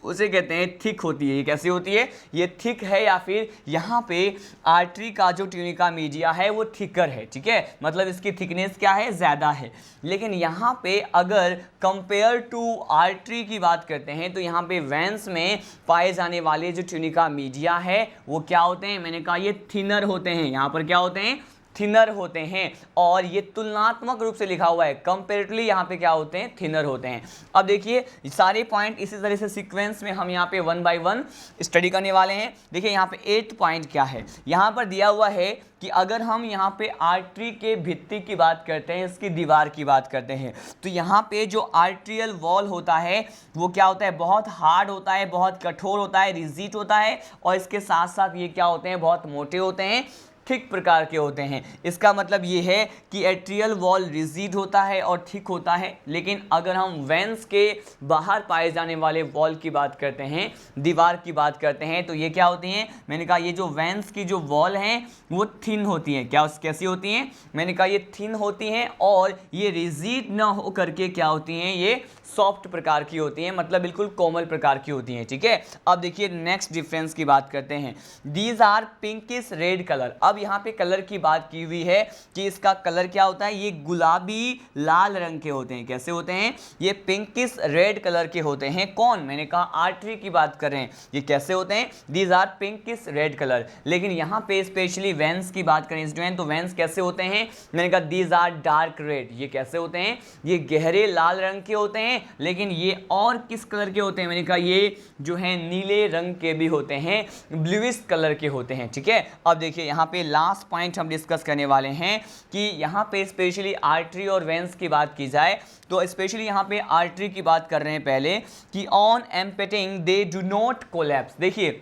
उसे कहते हैं थिक होती है। ये कैसी होती है? ये थिक है या फिर यहाँ पे आर्टरी का जो ट्यूनिका मीडिया है वो थिकर है, ठीक है। मतलब इसकी थिकनेस क्या है? ज़्यादा है। लेकिन यहाँ पे अगर कंपेयर टू आर्टरी की बात करते हैं तो यहाँ पे वेंस में पाए जाने वाले जो ट्यूनिका मीडिया है वो क्या होते हैं? मैंने कहा ये थिनर होते हैं। यहाँ पर क्या होते हैं? थिनर होते हैं। और ये तुलनात्मक रूप से लिखा हुआ है, कंपेरेटिवली यहाँ पे क्या होते हैं? थिनर होते हैं। अब देखिए सारे पॉइंट इसी तरह से सीक्वेंस में हम यहाँ पे 1 बाय 1 स्टडी करने वाले हैं। देखिए यहाँ पे 8 पॉइंट क्या है, यहाँ पर दिया हुआ है कि अगर हम यहाँ पे आर्टरी के भित्ति की बात करते हैं, इसकी दीवार की बात करते हैं, तो यहाँ पे जो आर्ट्रियल वॉल होता है वो क्या होता है? बहुत हार्ड होता है, बहुत कठोर होता है, रिजिड होता है और इसके साथ साथ ये क्या होते हैं? बहुत मोटे होते हैं, थिक प्रकार के होते हैं। इसका मतलब ये है कि एट्रियल वॉल रिजिड होता है और थिक होता है। लेकिन अगर हम वेंस के बाहर पाए जाने वाले वॉल की बात करते हैं, दीवार की बात करते हैं, तो ये क्या होती हैं? मैंने कहा ये जो वेंस की जो वॉल हैं वो थिन होती हैं। क्या कैसी होती हैं? मैंने कहा ये थिन होती हैं और ये रिजिड ना हो करके क्या होती हैं? ये सॉफ्ट प्रकार की होती हैं, मतलब बिल्कुल कोमल प्रकार की होती हैं, ठीक है। अब देखिए नेक्स्ट डिफरेंस की बात करते हैं। These are pinkish red colour. अब यहाँ पे कलर की बात की हुई है कि इसका कलर क्या होता है? ये गुलाबी लाल रंग के होते हैं। कैसे होते हैं? ये पिंकिश रेड कलर के होते हैं। कौन? मैंने कहा आर्टरी की बात कर रहे हैं। ये कैसे होते हैं? These are pinkish red colour. लेकिन यहाँ पे स्पेशली वेंस की बात करें स्टूडेंट तो वेंस कैसे होते हैं? मैंने कहा दीज आर डार्क रेड। ये कैसे होते हैं? ये गहरे लाल रंग के होते हैं। लेकिन ये और किस कलर के होते हैं? मैंने कहा ये जो है नीले रंग के भी होते हैं, ब्लूइश कलर के होते हैं, ठीक है। अब देखिए यहाँ पे पे लास्ट पॉइंट हम डिस्कस करने वाले हैं कि यहाँ पे स्पेशली आर्टरी और वेन्स की बात की जाए तो स्पेशली यहाँ पे आर्टरी की बात कर रहे हैं पहले कि on emptying they do not collapse. देखिए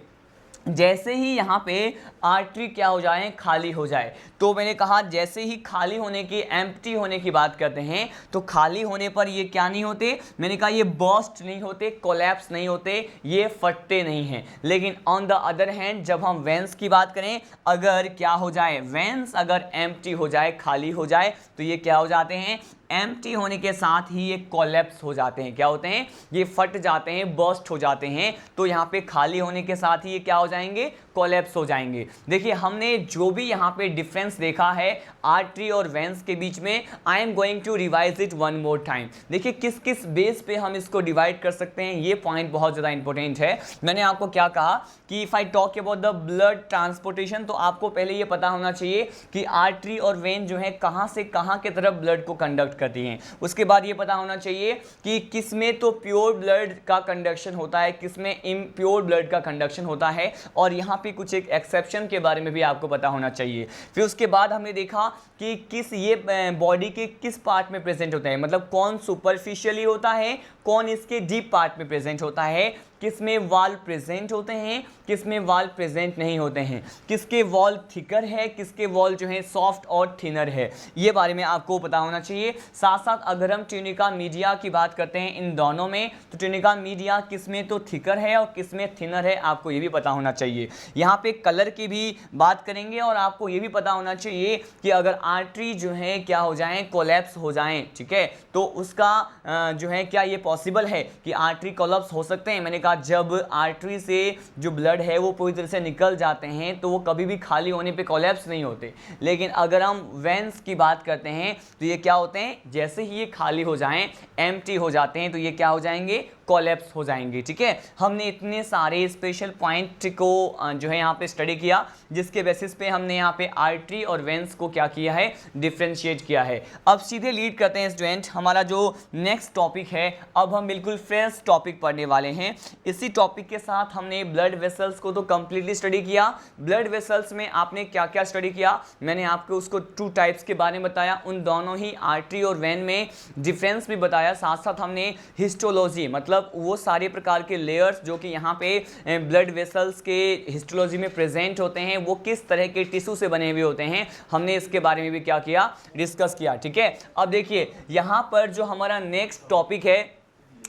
जैसे ही यहाँ पे आर्टरी क्या हो जाए, खाली हो जाए, तो मैंने कहा जैसे ही खाली होने की, एम्प्टी होने की बात करते हैं तो खाली होने पर ये क्या नहीं होते, मैंने कहा ये बर्स्ट नहीं होते, कोलैप्स नहीं होते, ये फटते नहीं हैं। लेकिन ऑन द अदर हैंड जब हम वेंस की बात करें, अगर क्या हो जाए, वेंस अगर एम्प्टी हो जाए, खाली हो जाए, तो ये क्या हो जाते हैं, एम्प्टी होने के साथ ही ये कोलैप्स हो जाते हैं। क्या होते हैं, ये फट जाते हैं, बर्स्ट हो जाते हैं। तो यहाँ पे खाली होने के साथ ही ये क्या हो जाएंगे, कोलैप्स हो जाएंगे। देखिए हमने जो भी यहाँ पे डिफरेंस देखा है आर्टरी और वेंस के बीच में, I am going to revise it one more time. देखिए किस किस बेस पे हम इसको डिवाइड कर सकते हैं, ये पॉइंट बहुत ज़्यादा इंपॉर्टेंट है। मैंने आपको क्या कहा कि if I talk about the blood transportation, तो आपको पहले ये पता होना चाहिए कि आर्टरी और वेन जो है कहाँ से कहाँ के तरफ ब्लड को कंडक्ट करती हैं। उसके बाद ये पता होना चाहिए कि किस में तो प्योर ब्लड का कंडक्शन होता है, किस में इम्प्योर ब्लड का कंडक्शन होता है, और यहाँ पे कुछ एक एक्सेप्शन के बारे में भी आपको पता होना चाहिए। फिर उसके बाद हमने देखा कि किस ये बॉडी के किस पार्ट में प्रेजेंट होता है, मतलब कौन सुपरफिशियली होता है, कौन इसके डीप पार्ट में प्रेजेंट होता है, किस में वाल प्रेजेंट होते हैं, किस में वाल प्रेजेंट नहीं होते हैं, किसके वॉल थिकर है, किसके वॉल जो है सॉफ्ट और थिनर है, ये बारे में आपको पता होना चाहिए। साथ साथ अगर हम ट्यूनिका मीडिया की बात करते हैं इन दोनों में, तो ट्यूनिका मीडिया किस में तो थिकर है और किस में थिनर है, आपको ये भी पता होना चाहिए। यहाँ पे कलर की भी बात करेंगे और आपको ये भी पता होना चाहिए कि अगर आर्टरी जो है क्या हो जाए, कोलैप्स हो जाएं, ठीक है, तो उसका जो है क्या ये पॉसिबल है कि आर्टरी कोलैप्स हो सकते हैं। मैंने कहा जब आर्टरी से जो ब्लड है वो पूरी तरह से निकल जाते हैं तो वो कभी भी खाली होने पे कोलैप्स नहीं होते। लेकिन अगर हम वेंस की बात करते हैं तो ये क्या होते हैं, जैसे ही ये खाली हो जाएं, एम्प्टी हो जाते हैं, तो ये क्या हो जाएंगे, कोलैप्स हो जाएंगे। ठीक है, हमने इतने सारे स्पेशल पॉइंट को जो है यहाँ पे स्टडी किया, जिसके बेसिस पे हमने यहाँ पे आर्टरी और वेंस को क्या किया है, डिफ्रेंशिएट किया है। अब सीधे लीड करते हैं स्टूडेंट, हमारा जो नेक्स्ट टॉपिक है, अब हम बिल्कुल फ्रेश टॉपिक पढ़ने वाले हैं। इसी टॉपिक के साथ हमने ब्लड वेसल्स को तो कंप्लीटली स्टडी किया। ब्लड वेसल्स में आपने क्या क्या स्टडी किया, मैंने आपको उसको 2 टाइप्स के बारे में बताया, उन दोनों ही आर्टरी और वेन में डिफरेंस भी बताया। साथ साथ हमने हिस्टोलॉजी, मतलब वो सारे प्रकार के लेयर्स जो कि यहाँ पे ब्लड वेसल्स के हिस्टोलॉजी में प्रेजेंट होते हैं, वो किस तरह के टिश्यू से बने हुए होते हैं, हमने इसके बारे में भी क्या किया, डिस्कस किया। ठीक है, अब देखिए यहाँ पर जो हमारा नेक्स्ट टॉपिक है,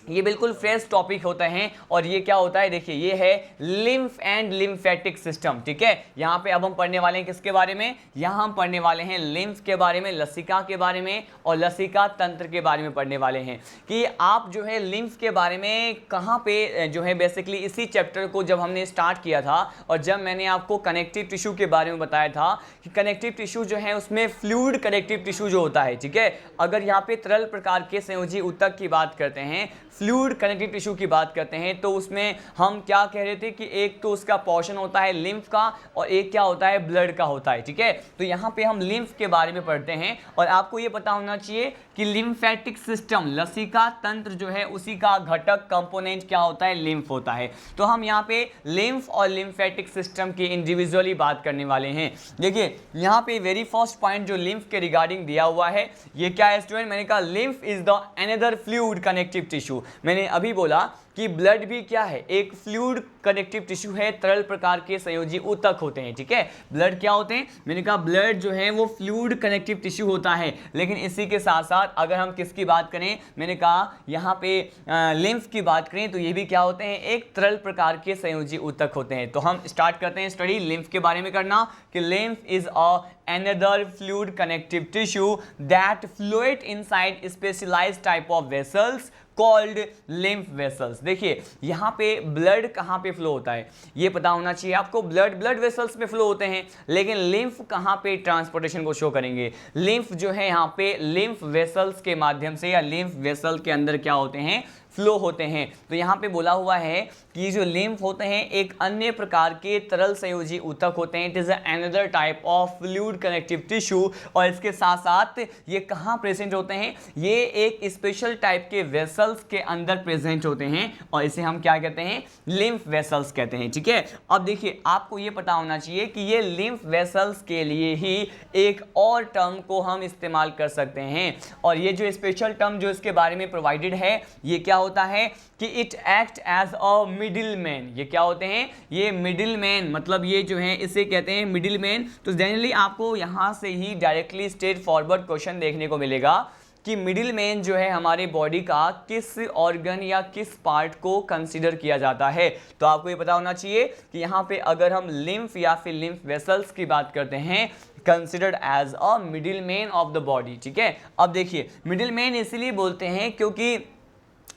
ये बिल्कुल फ्रेश टॉपिक होता है, और ये क्या होता है, देखिए ये है लिम्फ एंड लिम्फेटिक सिस्टम। ठीक है, यहाँ पे अब हम पढ़ने वाले हैं किसके बारे में, यहाँ हम पढ़ने वाले हैं लिम्फ के बारे में, लसिका के बारे में और लसिका तंत्र के बारे में पढ़ने वाले हैं कि आप जो है लिम्फ के बारे में कहाँ पे जो है बेसिकली इसी चैप्टर को जब हमने स्टार्ट किया था और जब मैंने आपको कनेक्टिव टिश्यू के बारे में बताया था कि कनेक्टिव टिश्यू जो है उसमें फ्लूइड कनेक्टिव टिश्यू जो होता है, ठीक है, अगर यहाँ पे तरल प्रकार के संयोजी ऊतक की बात करते हैं, फ्लूइड कनेक्टिव टिश्यू की बात करते हैं, तो उसमें हम क्या कह रहे थे कि एक तो उसका पोर्शन होता है लिम्फ का और एक क्या होता है, ब्लड का होता है। ठीक है, तो यहाँ पे हम लिम्फ के बारे में पढ़ते हैं और आपको ये पता होना चाहिए कि लिम्फेटिक सिस्टम, लसिका तंत्र जो है उसी का घटक कंपोनेंट क्या होता है, लिम्फ होता है। तो हम यहाँ पे लिम्फ और लिम्फेटिक सिस्टम की इंडिविजुअली बात करने वाले हैं। देखिए यहाँ पे वेरी फर्स्ट पॉइंट जो लिम्फ के रिगार्डिंग दिया हुआ है, ये क्या है स्टूडेंट, मैंने कहा lymph is the another fluid connective tissue. मैंने अभी बोला कि ब्लड भी क्या है, एक फ्लूइड कनेक्टिव टिश्यू है, तरल प्रकार के संयोजी ऊतक होते हैं। ठीक है, ब्लड क्या होते हैं, मैंने कहा ब्लड जो है वो फ्लूइड कनेक्टिव टिश्यू होता है। लेकिन इसी के साथ साथ अगर हम किसकी बात करें, मैंने कहा यहाँ पे लिम्फ की बात करें, तो ये भी क्या होते हैं, एक तरल प्रकार के संयोजी ऊतक होते हैं। तो हम स्टार्ट करते हैं स्टडी लिम्फ के बारे में करना कि lymph is another fluid connective tissue that fluid inside specialized type of vessels called lymph vessels। देखिए यहाँ पे ब्लड कहाँ पे फ्लो होता है, ये पता होना चाहिए आपको। ब्लड वेसल्स में फ्लो होते हैं, लेकिन लिम्फ कहाँ पे ट्रांसपोर्टेशन को शो करेंगे, लिम्फ जो है यहाँ पे लिम्फ वेसल्स के माध्यम से या लिम्फ वेसल के अंदर क्या होते हैं, फ्लो होते हैं। तो यहाँ पे बोला हुआ है कि जो लिम्फ होते हैं एक अन्य प्रकार के तरल संयोजी ऊतक होते हैं। It is another type of fluid connective tissue. और इसके साथ साथ ये कहाँ प्रेजेंट होते हैं, ये एक स्पेशल टाइप के वेसल्स के अंदर प्रेजेंट होते हैं और इसे हम क्या कहते हैं, लिम्फ वेसल्स कहते हैं। ठीक है, अब देखिए आपको ये पता होना चाहिए कि ये लिम्फ वेसल्स के लिए ही एक और टर्म को हम इस्तेमाल कर सकते हैं। और ये जो स्पेशल टर्म जो इसके बारे में प्रोवाइडेड है, ये क्या होता है कि it act as a middleman. ये क्या होते हैं, ये मिडिल मैन, मतलब ये जो है इसे कहते हैं मिडिल मैन। तो जनरली आपको यहाँ से ही डायरेक्टली स्ट्रेट फॉरवर्ड क्वेश्चन देखने को मिलेगा कि मिडिल मैन जो है हमारे बॉडी का किस ऑर्गन या किस पार्ट को कंसीडर किया जाता है। तो आपको ये पता होना चाहिए कि यहाँ पे अगर हम लिम्फ या फिर लिम्फ वेसल्स की बात करते हैं, considered as a middleman of the body. ठीक है, अब देखिए मिडिल मैन इसलिए बोलते हैं क्योंकि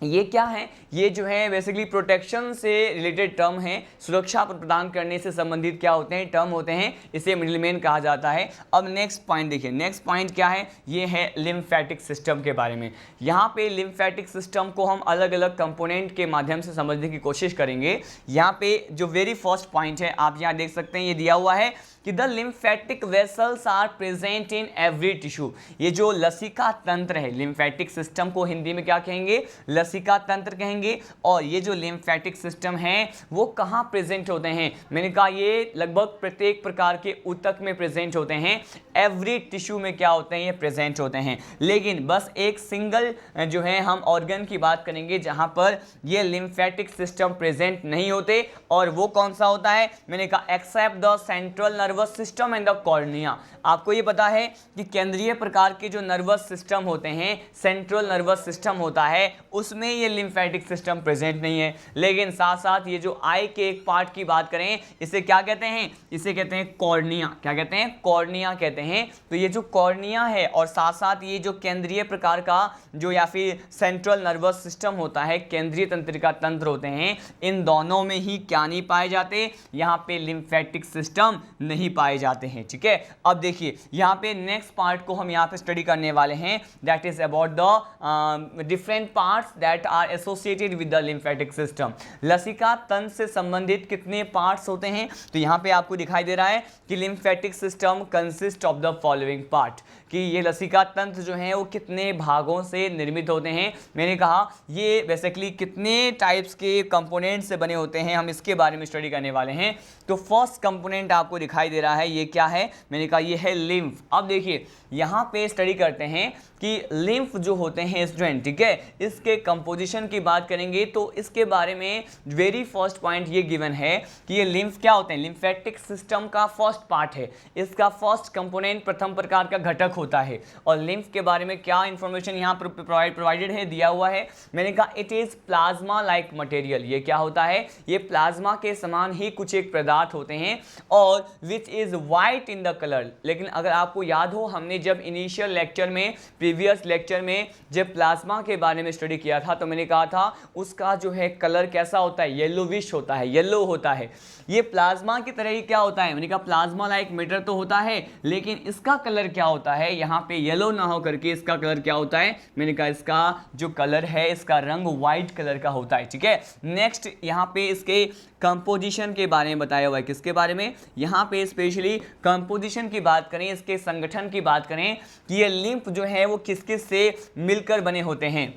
ये क्या है, ये जो है बेसिकली प्रोटेक्शन से रिलेटेड टर्म है, सुरक्षा प्रदान करने से संबंधित क्या होते हैं, टर्म होते हैं, इसे मिडिलमैन कहा जाता है। अब नेक्स्ट पॉइंट देखिए, नेक्स्ट पॉइंट क्या है, ये है लिम्फेटिक सिस्टम के बारे में। यहाँ पे लिम्फेटिक सिस्टम को हम अलग अलग कंपोनेंट के माध्यम से समझने की कोशिश करेंगे। यहाँ पे जो वेरी फर्स्ट पॉइंट है आप यहाँ देख सकते हैं, ये दिया हुआ है कि the lymphatic vessels are present in every tissue. ये जो लसिका तंत्र है, लिम्फेटिक सिस्टम को हिंदी में क्या कहेंगे, लसिका तंत्र कहेंगे। और ये जो लिम्फेटिक सिस्टम है वो कहाँ प्रेजेंट होते हैं, मैंने कहा ये लगभग प्रत्येक प्रकार के ऊतक में प्रेजेंट होते हैं। एवरी टिश्यू में क्या होते हैं, ये प्रेजेंट होते हैं। लेकिन बस एक सिंगल जो है हम ऑर्गन की बात करेंगे जहाँ पर ये लिम्फेटिक सिस्टम प्रेजेंट नहीं होते, और वो कौन सा होता है, मैंने कहा except the central nervous system and the cornea. आपको ये पता है कि केंद्रीय प्रकार के जो नर्वस सिस्टम होते हैं, सेंट्रल नर्वस सिस्टम होता है, उसमें ये लिम्फेटिक सिस्टम प्रेजेंट नहीं है। लेकिन साथ साथ ये जो आई के एक पार्ट की बात करें, इसे क्या कहते हैं, इसे कहते हैं कॉर्निया। क्या कहते हैं, कॉर्निया कहते हैं। तो ये जो कॉर्निया है और साथ साथ ये जो केंद्रीय प्रकार का जो या फिर सेंट्रल नर्वस सिस्टम होता है, केंद्रीय तंत्रिका तंत्र होते हैं, इन दोनों में ही क्या नहीं पाए जाते, यहाँ पे लिम्फेटिक सिस्टम नहीं पाए जाते हैं। ठीक है, अब देखिए यहाँ पे नेक्स्ट पार्ट को हम यहाँ पे स्टडी करने वाले हैं, that is about the different parts that are associated with the lymphatic system. लसिका तंत्र से संबंधित कितने पार्ट्स होते हैं, तो यहाँ पे आपको दिखाई दे रहा है कि lymphatic system consist of the following part, कि ये लसिका तंत्र जो है वो कितने भागों से निर्मित होते हैं। मैंने कहा ये बेसिकली कितने टाइप्स के कंपोनेंट से बने होते हैं, हम इसके बारे में स्टडी करने वाले हैं। तो फर्स्ट कंपोनेंट आपको दिखाई दे रहा है, ये क्या है, मैंने कहा ये है लिम्फ। अब देखिए यहाँ पे स्टडी करते हैं कि लिम्फ जो होते हैं स्टूडेंट, ठीक है, इसके कंपोजिशन की बात करेंगे तो इसके बारे में वेरी फर्स्ट पॉइंट ये गिवन है कि ये लिम्फ क्या होते हैं, लिम्फेटिक सिस्टम का फर्स्ट पार्ट है, इसका फर्स्ट कंपोनेंट प्रथम प्रकार का घटक होता है। और लिम्फ के बारे में क्या इंफॉर्मेशन यहाँ पर प्रोवाइडेड है, दिया हुआ है, मैंने कहा it is plasma like material. ये क्या होता है, ये प्लाज्मा के समान ही कुछ एक पदार्थ होते हैं और which is white in the colour. लेकिन अगर आपको याद हो, हमने जब इनिशियल लेक्चर में, प्रीवियस लेक्चर में जब प्लाज्मा के बारे में स्टडी किया था, तो मैंने कहा था उसका जो है कलर कैसा होता है, येलोविश होता है, येलो होता है। ये प्लाज्मा की तरह ही क्या होता है, मैंने कहा प्लाज्मा लाइक मैटर तो होता है, लेकिन इसका कलर क्या होता है, यहाँ पे येलो ना हो करके इसका कलर क्या होता है, मैंने कहा इसका जो कलर है, इसका रंग व्हाइट कलर का होता है। ठीक है, नेक्स्ट यहाँ पे इसके कंपोजिशन के बारे में बताया हुआ है, किसके बारे में, यहाँ पे स्पेशली कंपोजिशन की बात करें, इसके संगठन की बात करें कि ये लिम्फ जो है वो किस किस से मिलकर बने होते हैं।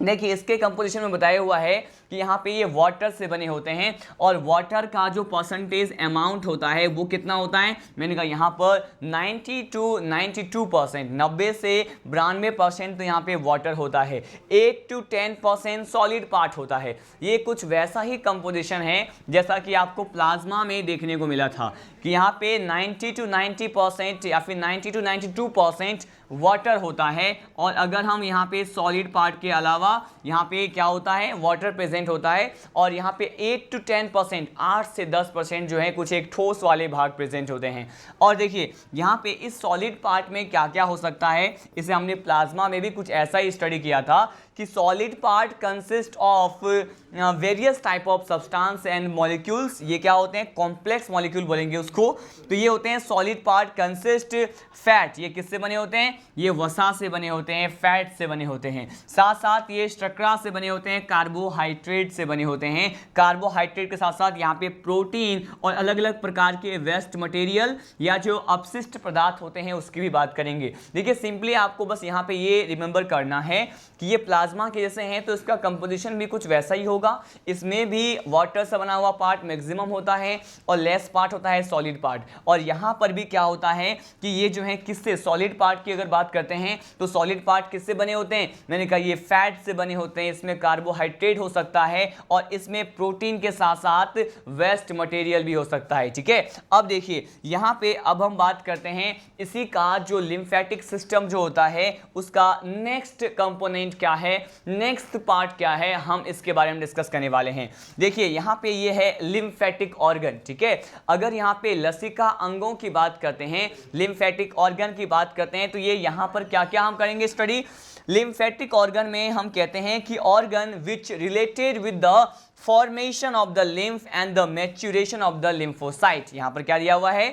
देखिए इसके कंपोजिशन में बताया हुआ है कि यहाँ पे ये वाटर से बने होते हैं और वाटर का जो परसेंटेज अमाउंट होता है वो कितना होता है, मैंने कहा यहाँ पर 90 to 92%, 90 से 92% तो यहाँ पे वाटर होता है, 8 to 10% सॉलिड पार्ट होता है। ये कुछ वैसा ही कंपोजिशन है जैसा कि आपको प्लाज्मा में देखने को मिला था कि यहाँ पे 90 to 90% या फिर 90 to 92% वाटर होता है। और अगर हम यहाँ पे सॉलिड पार्ट के अलावा यहाँ पे क्या होता है, वाटर प्रेजेंट होता है, और यहाँ पे 8 to 10%, 8 से 10% जो है कुछ एक ठोस वाले भाग प्रेजेंट होते हैं। और देखिए यहाँ पे इस सॉलिड पार्ट में क्या क्या हो सकता है, इसे हमने प्लाज्मा में भी कुछ ऐसा ही स्टडी किया था कि solid part consist of various type of substance and molecules. ये क्या होते हैं, कॉम्प्लेक्स मॉलिक्यूल बोलेंगे उसको। तो ये होते हैं सॉलिड पार्ट कंसिस्ट फैट, ये किससे बने होते हैं, ये वसा से बने होते हैं, फैट से बने होते हैं। साथ साथ ये शर्करा से बने होते हैं, कार्बोहाइड्रेट से बने होते हैं। कार्बोहाइड्रेट के साथ साथ यहाँ पे प्रोटीन और अलग अलग प्रकार के वेस्ट मटेरियल या जो अपशिष्ट पदार्थ होते हैं उसकी भी बात करेंगे। देखिए सिंपली आपको बस यहाँ पे ये रिमेंबर करना है कि ये प्लाज्मा के जैसे हैं तो इसका कंपोजिशन भी कुछ वैसा ही होगा। इसमें भी वाटर से बना हुआ पार्ट मैक्सिमम होता है और लेस पार्ट होता है सॉलिड पार्ट। और यहाँ पर भी क्या होता है कि ये जो है किससे, सॉलिड पार्ट की अगर बात करते हैं तो सॉलिड पार्ट किससे बने होते हैं, मैंने कहा ये फैट से बने होते हैं। इसमें कार्बोहाइड्रेट हो सकता है और इसमें प्रोटीन के साथ साथ वेस्ट मटेरियल भी हो सकता है। ठीक है, अब देखिए यहाँ पे अब हम बात करते हैं इसी का जो लिम्फेटिक सिस्टम जो होता है उसका नेक्स्ट कंपोनेंट क्या है, नेक्स्ट पार्ट क्या है, हम इसके बारे में डिस्कस करने वाले हैं। देखिए यहाँ पे ये है लिम्फेटिक ऑर्गन। ठीक है, अगर यहाँ पे लसिका अंगों की बात करते हैं, लिम्फेटिक ऑर्गन की बात करते हैं तो ये यहाँ पर क्या क्या हम करेंगे स्टडी। लिम्फेटिक ऑर्गन में हम कहते हैं कि organ which related with the formation of the lymph and the maturation of the lymphocyte. यहाँ पर क्या दिया हुआ है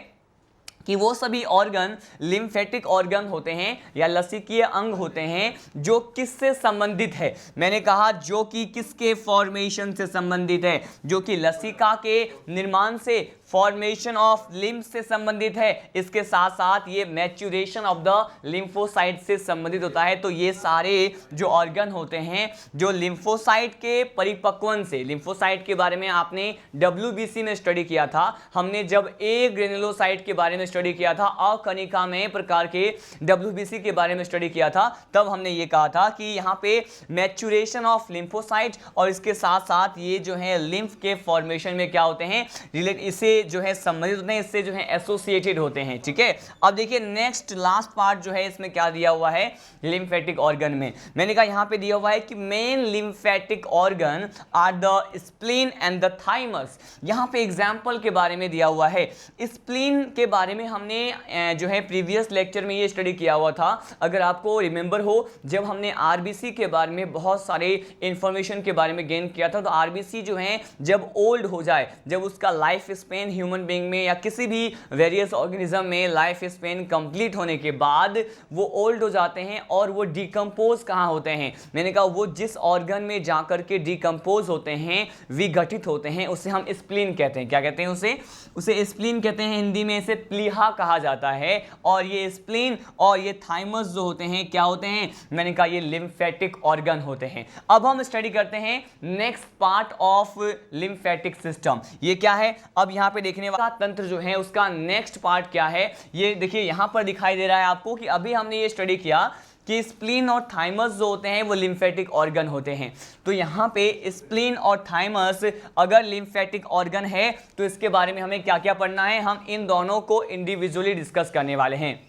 कि वो सभी ऑर्गन लिम्फेटिक ऑर्गन होते हैं या लसिकीय अंग होते हैं जो किससे संबंधित है, मैंने कहा जो कि किसके फॉर्मेशन से संबंधित है, जो कि लसिका के निर्माण से, फॉर्मेशन ऑफ लिम्फ से संबंधित है। इसके साथ साथ ये मैच्योरेशन ऑफ द लिम्फोसाइट से संबंधित होता है। तो ये सारे जो ऑर्गन होते हैं जो लिम्फोसाइट के परिपक्वन से, लिम्फोसाइट के बारे में आपने WBC में स्टडी किया था, हमने जब ए ग्रेनुलोसाइट के बारे में स्टडी किया था, अकणिका में प्रकार के WBC के बारे में स्टडी किया था, तब हमने ये कहा था कि यहाँ पे मैच्योरेशन ऑफ लिम्फोसाइट और इसके साथ साथ ये जो है लिम्फ के फॉर्मेशन में क्या होते हैं, इससे जो है संबंधित होते हैं, इससे जो है एसोसिएटेड होते हैं। ठीक है, अब देखिए नेक्स्ट लास्ट पार्ट जो है इसमें क्या दिया हुआ है लिम्फेटिक ऑर्गन में, मैंने कहा यहाँ पे दिया हुआ है कि main lymphatic organ are the spleen and the thymus. यहाँ पे एग्जाम्पल के बारे में दिया हुआ है। स्प्लीन के बारे में हमने जो है प्रीवियस लेक्चर में ये स्टडी किया हुआ था, अगर आपको रिमेंबर हो, जब हमने आरबीसी के बारे में बहुत सारे इंफॉर्मेशन के बारे में गेन किया था। तो आरबीसी जो है जब ओल्ड हो जाए, जब उसका लाइफ स्पेन ह्यूमन बीइंग में या किसी भी वेरियस ऑर्गेनिज्म में लाइफ स्पेन कंप्लीट होने के बाद वो ओल्ड हो जाते हैं और वो डिकम्पोज कहाँ होते हैं, मैंने कहा वो जिस ऑर्गन में जाकर के डिकम्पोज होते हैं, विघटित होते हैं, उसे हम स्प्लीन कहते हैं। क्या कहते हैं उसे स्प्लीन कहते हैं, हिंदी में इसे प्लीहा कहा जाता है। और ये स्प्लीन और ये थाइमस जो होते हैं क्या होते हैं, मैंने कहा ये लिम्फेटिक ऑर्गन होते हैं। अब हम स्टडी करते हैं next part of lymphatic system. ये क्या है, अब यहाँ पे देखने वाला तंत्र जो है उसका नेक्स्ट पार्ट क्या है, ये देखिए यहाँ पर दिखाई दे रहा है आपको कि अभी हमने ये स्टडी किया कि स्प्लीन और थाइमस जो होते हैं वो लिम्फेटिक ऑर्गन होते हैं। तो यहाँ पे स्प्लीन और थाइमस अगर लिम्फेटिक ऑर्गन है तो इसके बारे में हमें क्या क्या पढ़ना है, हम इन दोनों को इंडिविजुअली डिस्कस करने वाले हैं।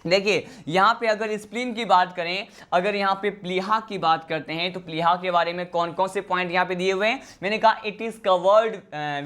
देखिए यहाँ पे अगर स्प्लीन की बात करें, अगर यहाँ पे प्लीहा की बात करते हैं तो प्लीहा के बारे में कौन कौन से पॉइंट यहाँ पे दिए हुए हैं, मैंने कहा इट इज कवर्ड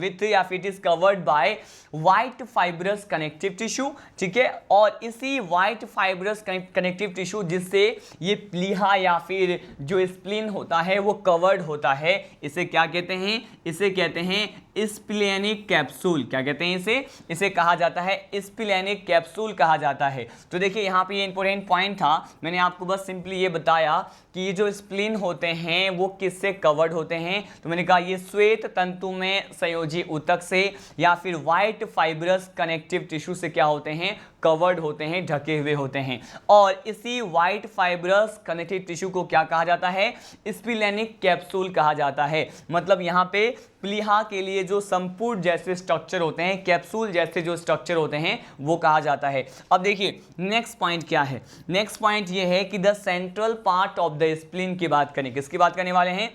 विथ या फिर it is covered by white fibrous connective tissue. ठीक है, और इसी वाइट फाइब्रस कनेक्टिव टिश्यू जिससे ये प्लीहा या फिर जो स्प्लीन होता है वो कवर्ड होता है, इसे क्या कहते हैं, इसे कहते हैं स्प्लेनिक कैप्सूल। क्या कहते हैं इसे कहा जाता है स्प्लेनिक कैप्सूल कहा जाता है। तो देखिए यहाँ पे ये इंपॉर्टेंट पॉइंट था, मैंने आपको बस सिंपली ये बताया कि ये जो स्प्लीन होते हैं वो किससे कवर्ड होते हैं। तो मैंने कहा ये श्वेत तंतु में संयोजी ऊतक से या फिर वाइट फाइब्रस कनेक्टिव टिश्यू से क्या होते हैं, कवर्ड होते हैं, ढके हुए होते हैं। और इसी वाइट फाइब्रस कनेक्टिव टिश्यू को क्या कहा जाता है, स्प्लेनिक कैप्सूल कहा जाता है। मतलब यहाँ पे प्लीहा के लिए जो संपूर्ण जैसे स्ट्रक्चर होते हैं, कैप्सूल जैसे जो स्ट्रक्चर होते हैं वो कहा जाता है। अब देखिए नेक्स्ट पॉइंट क्या है, नेक्स्ट पॉइंट ये है कि the central part of the spleen की बात करें, किसकी बात करने वाले हैं,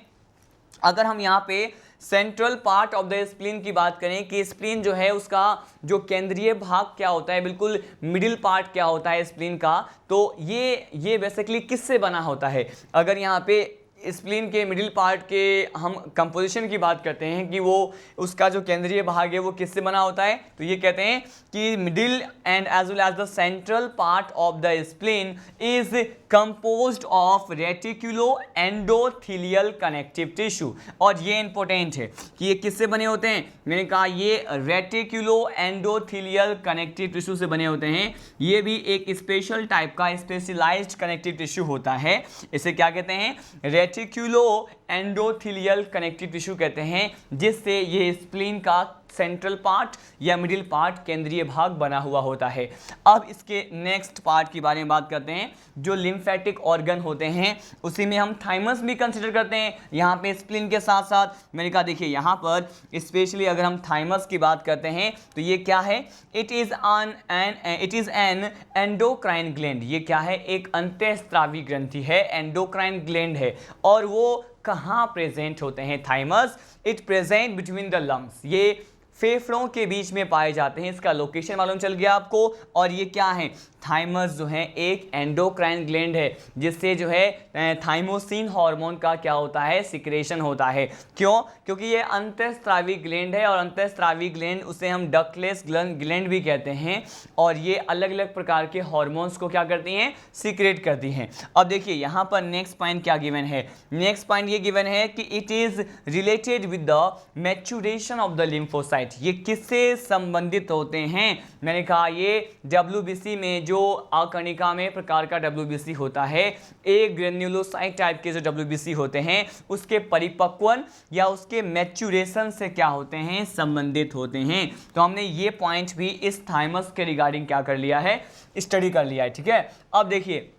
अगर हम यहाँ पे central part of the spleen की बात करें कि स्प्लीन जो है उसका जो केंद्रीय भाग क्या होता है, बिल्कुल मिडिल पार्ट क्या होता है स्प्लीन का, तो ये बेसिकली किससे बना होता है। अगर यहाँ पे स्प्लीन के मिडिल पार्ट के हम कंपोजिशन की बात करते हैं कि वो उसका जो केंद्रीय भाग है वो किससे बना होता है, तो ये कहते हैं कि middle end as well as the central part of the spleen is composed of reticuloendothelial connective tissue. और ये इंपॉर्टेंट है कि ये किससे बने होते हैं, मैंने कहा ये रेटिकुलो एंडोथीलियल कनेक्टिव टिश्यू से बने होते हैं। ये भी एक स्पेशल टाइप का स्पेशलाइज्ड कनेक्टिव टिश्यू होता है। इसे क्या कहते हैं, रेटिकुलो एंडोथीलियल कनेक्टिव टिश्यू कहते हैं, जिससे ये स्प्लीन का सेंट्रल पार्ट या मिडिल पार्ट, केंद्रीय भाग बना हुआ होता है। अब इसके नेक्स्ट पार्ट की बारे में बात करते हैं। जो लिम्फेटिक ऑर्गन होते हैं उसी में हम थाइमस भी कंसिडर करते हैं। यहाँ पे स्प्लीन के साथ साथ मैंने कहा देखिए यहाँ पर स्पेशली अगर हम थाइमस की बात करते हैं तो ये क्या है, it is an endocrine gland. ये क्या है, एक अंतःस्रावी ग्रंथि है, एंडोक्राइन ग्लैंड है। और वो कहाँ प्रेजेंट होते हैं thymus, it present between the lungs. ये फेफड़ों के बीच में पाए जाते हैं, इसका लोकेशन मालूम चल गया आपको। और ये क्या है, थाइमस जो है एक एंडोक्राइन ग्लैंड है, जिससे जो है थाइमोसिन हार्मोन का क्या होता है, सिक्रेशन होता है। क्यों, क्योंकि ये अंतःस्रावी ग्लैंड है, और अंतःस्रावी ग्लैंड उसे हम डक्टलेस ग्लैंड भी कहते हैं। और ये अलग अलग प्रकार के हार्मोन्स को क्या करती हैं, सिक्रेट करती हैं। अब देखिए यहाँ पर नेक्स्ट पॉइंट क्या गिवन है, नेक्स्ट पॉइंट ये गिवन है कि it is related with the maturation of the lymphocyte. ये किससे संबंधित होते हैं, मैंने कहा ये WBC में जो अकणिका में प्रकार का WBC होता है, एक ग्रेन्युलोसाइट टाइप के जो WBC होते हैं उसके परिपक्वन या उसके मैच्योरेशन से क्या होते हैं, संबंधित होते हैं। तो हमने ये पॉइंट भी इस थाइमस के रिगार्डिंग क्या कर लिया है, स्टडी कर लिया है। ठीक है, अब देखिए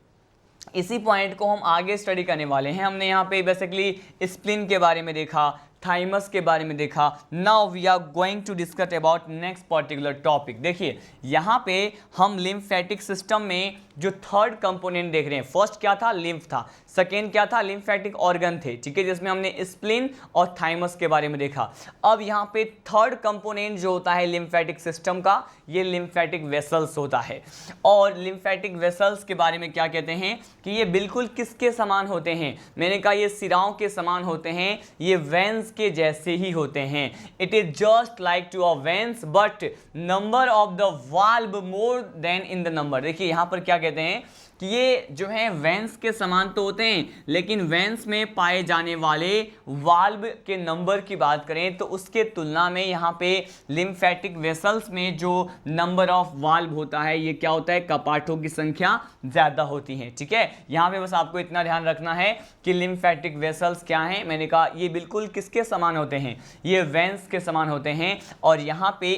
इसी पॉइंट को हम आगे स्टडी करने वाले हैं। हमने यहाँ पे बेसिकली स्प्लीन के बारे में देखा, थाइमस के बारे में देखा। Now we are going to discuss about next particular topic. देखिए यहाँ पे हम लिम्फेटिक सिस्टम में जो थर्ड कंपोनेंट देख रहे हैं, फर्स्ट क्या था, लिम्फ था, सेकेंड क्या था, लिम्फेटिक ऑर्गन थे। ठीक है, जिसमें हमने स्प्लीन और थाइमस के बारे में देखा। अब यहाँ पे थर्ड कंपोनेंट जो होता है लिम्फेटिक सिस्टम का, ये लिम्फेटिक वेसल्स होता है। और लिम्फेटिक वेसल्स के बारे में क्या कहते हैं कि ये बिल्कुल किसके समान होते हैं, मैंने कहा ये सिराओं के समान होते हैं, ये वेंस के जैसे ही होते हैं। It is just like to a veins but number of the valve more than in the number. देखिए यहाँ पर क्या कहते हैं कि ये जो है वेंस के समान तो होते हैं, लेकिन वेंस में पाए जाने वाले वाल्व के नंबर की बात करें तो उसके तुलना में यहाँ पे लिम्फेटिक वेसल्स में जो नंबर ऑफ वाल्व होता है, ये क्या होता है, कपाटों की संख्या ज़्यादा होती है। ठीक है, यहाँ पे बस आपको इतना ध्यान रखना है कि लिम्फेटिक वेसल्स क्या हैं, मैंने कहा ये बिल्कुल किसके समान होते हैं, ये वेंस के समान होते हैं। और यहाँ पे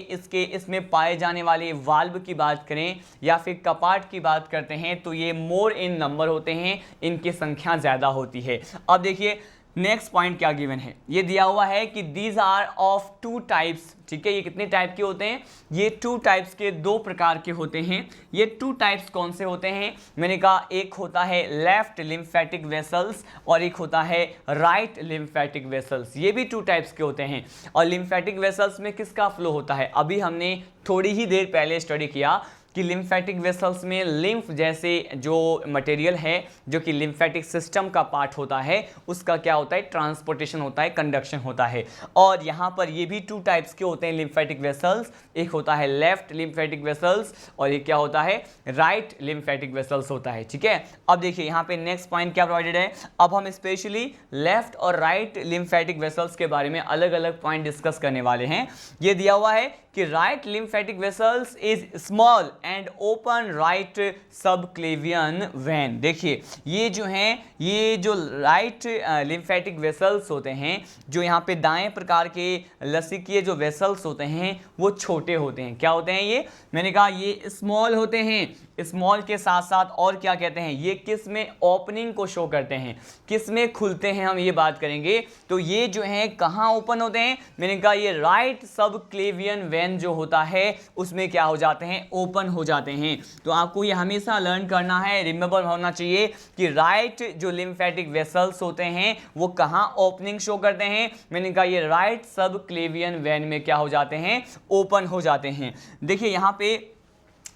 इसमें पाए जाने वाले वाल्व की बात करें या फिर कपाट की बात करते हैं तो ये मोर इन नंबर होते हैं, इनकी संख्या ज्यादा होती है। अब देखिए नेक्स्ट पॉइंट क्या गिवन है, ये दिया हुआ है कि these are of two types. ठीक है, ये कितने टाइप के होते हैं, ये टू टाइप्स के, दो प्रकार के होते हैं। ये टू टाइप्स कौन से होते हैं, मैंने कहा एक होता है लेफ्ट लिम्फेटिक वेसल्स और एक होता है राइट लिम्फेटिक वेसल्स। ये भी टू टाइप्स के होते हैं। और लिम्फेटिक वेसल्स में किसका फ्लो होता है, अभी हमने थोड़ी ही देर पहले स्टडी किया कि लिम्फेटिक वेसल्स में लिम्फ जैसे जो मटेरियल है जो कि लिम्फेटिक सिस्टम का पार्ट होता है, उसका क्या होता है, ट्रांसपोर्टेशन होता है, कंडक्शन होता है। और यहाँ पर ये भी टू टाइप्स के होते हैं लिम्फेटिक वेसल्स, एक होता है लेफ्ट लिम्फेटिक वेसल्स और एक क्या होता है, राइट लिम्फेटिक वेसल्स होता है। ठीक है, अब देखिए यहाँ पे नेक्स्ट पॉइंट क्या प्रोवाइडेड है, अब हम स्पेशली लेफ्ट और राइट लिम्फेटिक वेसल्स के बारे में अलग अलग पॉइंट डिस्कस करने वाले हैं। ये दिया हुआ है कि right lymphatic vessels is small and open right subclavian vein. देखिए ये जो हैं, ये जो राइट लिम्फेटिक वेसल्स होते हैं, जो यहाँ पे दाएं प्रकार के लसीकीय जो वेसल्स होते हैं वो छोटे होते हैं। क्या होते हैं ये, मैंने कहा ये स्मॉल होते हैं। स्मॉल के साथ साथ और क्या कहते हैं, ये किस में ओपनिंग को शो करते हैं, किस में खुलते हैं, हम ये बात करेंगे। तो ये जो है कहाँ ओपन होते हैं, मैंने कहा ये राइट सबक्लेवियन वेन जो होता है उसमें क्या हो जाते हैं, ओपन हो जाते हैं। तो आपको ये हमेशा लर्न करना है, रिमेंबर होना चाहिए कि राइट जो लिम्फेटिक वेसल्स होते हैं वो कहाँ ओपनिंग शो करते हैं, मैंने कहा ये राइट सबक्लेवियन वेन में क्या हो जाते हैं, ओपन हो जाते हैं। देखिए यहाँ पे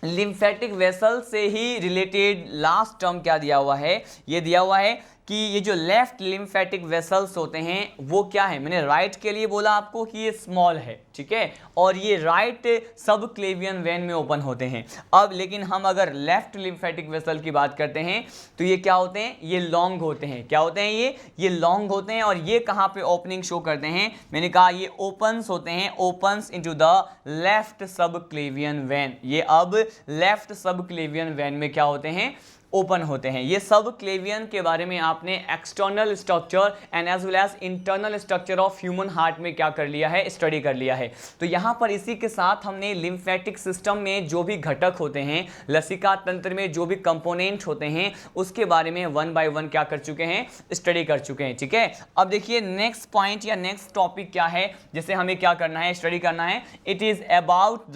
लिम्फेटिक वेसल से ही रिलेटेड लास्ट टर्म क्या दिया हुआ है, ये दिया हुआ है कि ये जो लेफ्ट लिम्फेटिक वेसल्स होते हैं वो क्या है, मैंने राइट के लिए बोला आपको कि ये स्मॉल है, ठीक है, और ये राइट सब क्लेवियन वेन में ओपन होते हैं। अब लेकिन हम अगर लेफ्ट लिम्फेटिक वेसल की बात करते हैं तो ये क्या होते हैं, ये लॉन्ग होते हैं। क्या होते हैं ये लॉन्ग होते हैं। और ये कहाँ पे ओपनिंग शो करते हैं, मैंने कहा ये ओपन्स होते हैं, ओपन्स इनटू द लेफ्ट सब क्लेवियन वेन। ये अब लेफ्ट सब क्लेवियन वेन में क्या होते हैं, ओपन होते हैं। ये सब क्लेवियन के बारे में आपने external structure and as well as internal structure of human heart में क्या कर लिया है, स्टडी कर लिया है। तो यहाँ पर इसी के साथ हमने लिम्फेटिक सिस्टम में जो भी घटक होते हैं, लसिका तंत्र में जो भी कंपोनेंट होते हैं, उसके बारे में वन बाय वन क्या कर चुके हैं, स्टडी कर चुके हैं, ठीक है। अब देखिए नेक्स्ट पॉइंट या नेक्स्ट टॉपिक क्या है, जैसे हमें क्या करना है, स्टडी करना है। It is about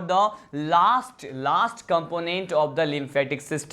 the last component of the lymphatic system.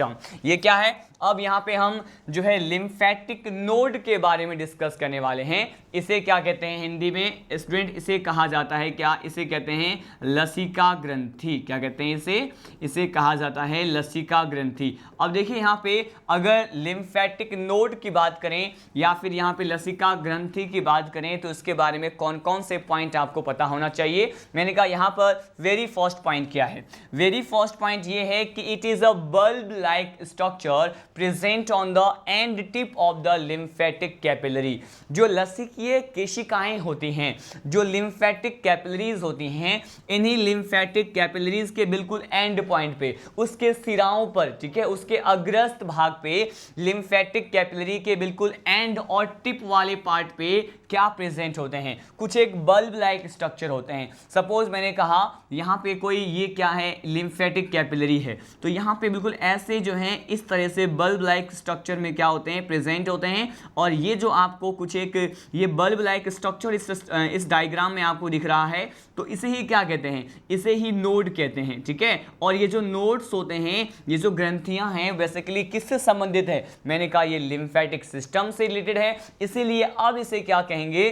ये क्या है, अब यहाँ पे हम जो है लिम्फेटिक नोड के बारे में डिस्कस करने वाले हैं। इसे क्या कहते हैं हिंदी में स्टूडेंट, इसे कहा जाता है क्या, इसे कहते हैं लसिका ग्रंथि। क्या कहते हैं इसे कहा जाता है लसिका ग्रंथि। अब देखिए यहाँ पे अगर लिम्फेटिक नोड की बात करें या फिर यहाँ पे लसिका ग्रंथि की बात करें तो इसके बारे में कौन कौन से पॉइंट आपको पता होना चाहिए। मैंने कहा यहाँ पर वेरी फर्स्ट पॉइंट क्या है, वेरी फर्स्ट पॉइंट ये है कि it is a bulb like structure present on the end tip of the lymphatic capillary. जो लसिकीय केशिकाएं होती हैं, जो लिम्फेटिक कैपिलरीज होती हैं, इन्हीं लिम्फेटिक कैपिलरीज के बिल्कुल एंड पॉइंट पे, उसके सिराओं पर, ठीक है, उसके अग्रस्त भाग पे, लिम्फेटिक कैपिलरी के बिल्कुल एंड और टिप वाले पार्ट पे क्या प्रेजेंट होते हैं, कुछ एक बल्ब लाइक स्ट्रक्चर होते हैं। सपोज मैंने कहा यहाँ पे कोई ये क्या है, लिम्फेटिक कैपिलरी है, तो यहाँ पे बिल्कुल ऐसे जो है इस तरह से बल्ब लाइक स्ट्रक्चर में क्या होते हैं, प्रेजेंट होते हैं। और ये जो आपको कुछ एक ये बल्ब लाइक स्ट्रक्चर इस डायग्राम में आपको दिख रहा है, तो इसे ही क्या कहते हैं, इसे ही नोड कहते हैं, ठीक है। और ये जो नोड्स होते हैं, ये जो ग्रंथियां हैं, बेसिकली किससे संबंधित है, मैंने कहा ये लिम्फेटिक सिस्टम से रिलेटेड है। इसीलिए अब इसे क्या कहेंगे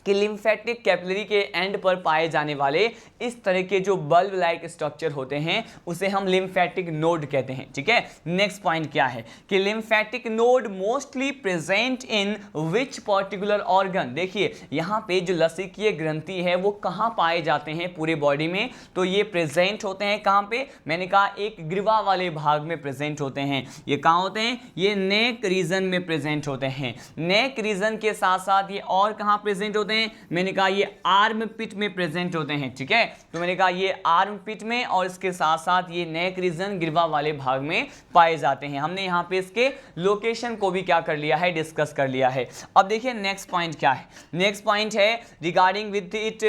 कि लिम्फेटिक कैपिलरी के एंड पर पाए जाने वाले इस तरह के जो बल्ब लाइक स्ट्रक्चर होते हैं उसे हम लिम्फेटिक नोड कहते हैं, ठीक है। नेक्स्ट पॉइंट क्या है कि lymphatic node mostly present in which particular organ. देखिए यहाँ पे जो लसिकीय ग्रंथि है वो कहाँ पाए जाते हैं पूरे बॉडी में, तो ये प्रेजेंट होते हैं कहाँ पे, मैंने कहा एक ग्रीवा वाले भाग में प्रेजेंट होते हैं। ये कहाँ होते हैं, ये नेक रीजन में प्रेजेंट होते हैं। नेक रीजन के साथ साथ ये और कहाँ प्रेजेंट होते हैं, मैंने कहा ये आर्म पिट में प्रेजेंट होते हैं, ठीक है। तो मैंने कहा ये आर्म पिट में और इसके साथ साथ ये नेक रीजन ग्रीवा वाले भाग में पाए जाते हैं। हमने यहाँ पे इसके लोकेशन को भी क्या कर लिया है, डिस्कस कर लिया है। अब देखिए नेक्स्ट पॉइंट क्या है, नेक्स्ट पॉइंट है regarding with it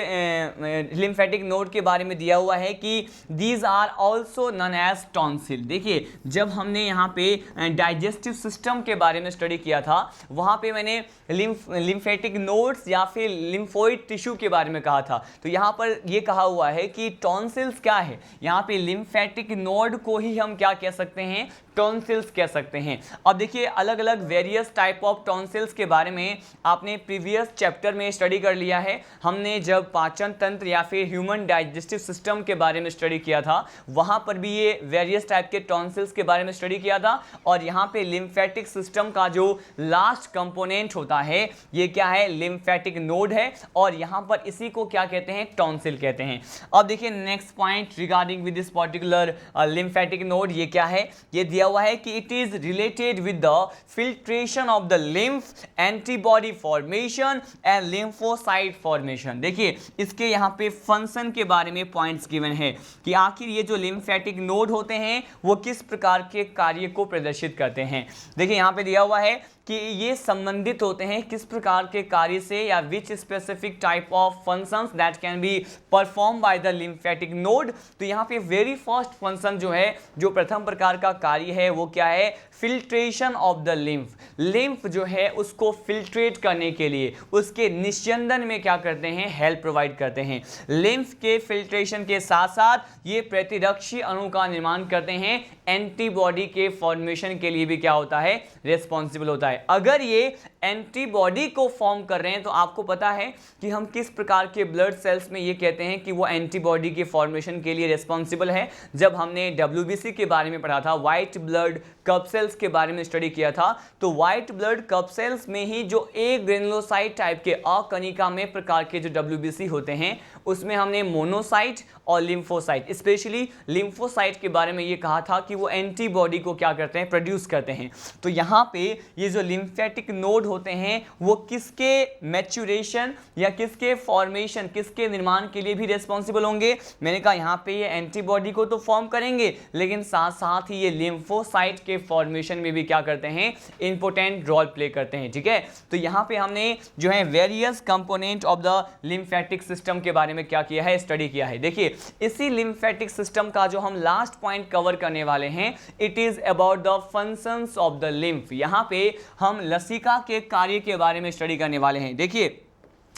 lymphatic node के बारे में दिया हुआ है कि these are also known as tonsil. देखिए जब हमने यहाँ पे डाइजेस्टिव सिस्टम के बारे में स्टडी किया था, वहाँ पे मैंने लिम्फेटिक नोड्स या फिर लिम्फोइड टिश्यू के बारे में कहा था। तो यहाँ पर ये कहा हुआ है कि टॉन्सिल्स क्या है, यहाँ पे लिम्फेटिक नोड को ही हम क्या कह सकते हैं, टॉन्सिल्स कह सकते हैं। अब देखिए अलग अलग वेरियस टाइप ऑफ टॉन्सिल्स के बारे में आपने प्रीवियस चैप्टर में स्टडी कर लिया है। हमने जब पाचन तंत्र या फिर ह्यूमन डाइजेस्टिव सिस्टम के बारे में स्टडी किया था, वहाँ पर भी ये वेरियस टाइप के टॉन्सिल्स के बारे में स्टडी किया था। और यहाँ पे लिम्फेटिक सिस्टम का जो लास्ट कंपोनेंट होता है ये क्या है, लिम्फेटिक नोड है, और यहाँ पर इसी को क्या कहते हैं, टॉन्सिल कहते हैं। अब देखिए next point regarding with this particular lymphatic node, ये क्या है, ये दिया हुआ है कि it is related with the filtration of the lymph, antibody formation and lymphocyte formation. देखिए इसके यहाँ पे फंक्शन के बारे में पॉइंट्स गिवन है कि आखिर ये जो लिम्फेटिक नोड होते हैं वो किस प्रकार के कार्य को प्रदर्शित करते हैं। देखिए यहाँ पे दिया हुआ है कि ये संबंधित होते हैं किस प्रकार के कार्य से, या विच specific type of functions that can be perform by the lymphatic node. तो यहाँ पे वेरी फर्स्ट फंक्शन जो है, जो प्रथम प्रकार का कार्य है वो क्या है, filtration of the lymph. Lymph जो है उसको फिल्ट्रेट करने के लिए, उसके निस्यंदन में क्या करते हैं, हेल्प प्रोवाइड करते हैं। लिम्फ के फिल्ट्रेशन के साथ साथ ये प्रतिरक्षी अणु का निर्माण करते हैं, एंटीबॉडी के फॉर्मेशन के लिए भी क्या होता है, रिस्पॉन्सिबल होता है। है। अगर ये एंटीबॉडी को फॉर्म कर रहे हैं तो आपको पता है कि हम किस प्रकार के ब्लड सेल्स में ये कहते हैं कि वो एंटीबॉडी के फॉर्मेशन के लिए रिस्पॉन्सिबल है। जब हमने WBC के बारे में पढ़ा था, व्हाइट ब्लड कप सेल्स के बारे में स्टडी किया था, तो व्हाइट ब्लड कप सेल्स में ही जो ए ग्रेनुलोसाइट टाइप के अकणिकामय प्रकार के जो WBC होते हैं उसमें हमने मोनोसाइट और लिम्फोसाइट, स्पेशली लिम्फोसाइट के बारे में ये कहा था कि वो एंटीबॉडी को क्या करते हैं, प्रोड्यूस करते हैं। तो यहाँ पे ये जो लिम्फेटिक नोड होते हैं वो किसके मैच्योरेशन या किसके फॉर्मेशन, किसके निर्माण के लिए भी रिस्पॉन्सिबल होंगे? मैंने कहा यहाँ पे ये एंटीबॉडी को तो फॉर्म करेंगे लेकिन साथ साथ ही ये लिम्फोसाइट के फॉर्मेशन में भी क्या करते हैं, इंपॉर्टेंट रोल प्ले करते हैं। ठीक है, तो यहाँ पे हमने जो है various component of the lymphatic system के बारे में क्या किया है, स्टडी किया है। देखिए इसी लिम्फेटिक सिस्टम का जो हम लास्ट पॉइंट कवर करने वाले हैं, it is about the functions of the lymph. यहां पे हम लसिका के कार्य के बारे में स्टडी करने वाले हैं। देखिए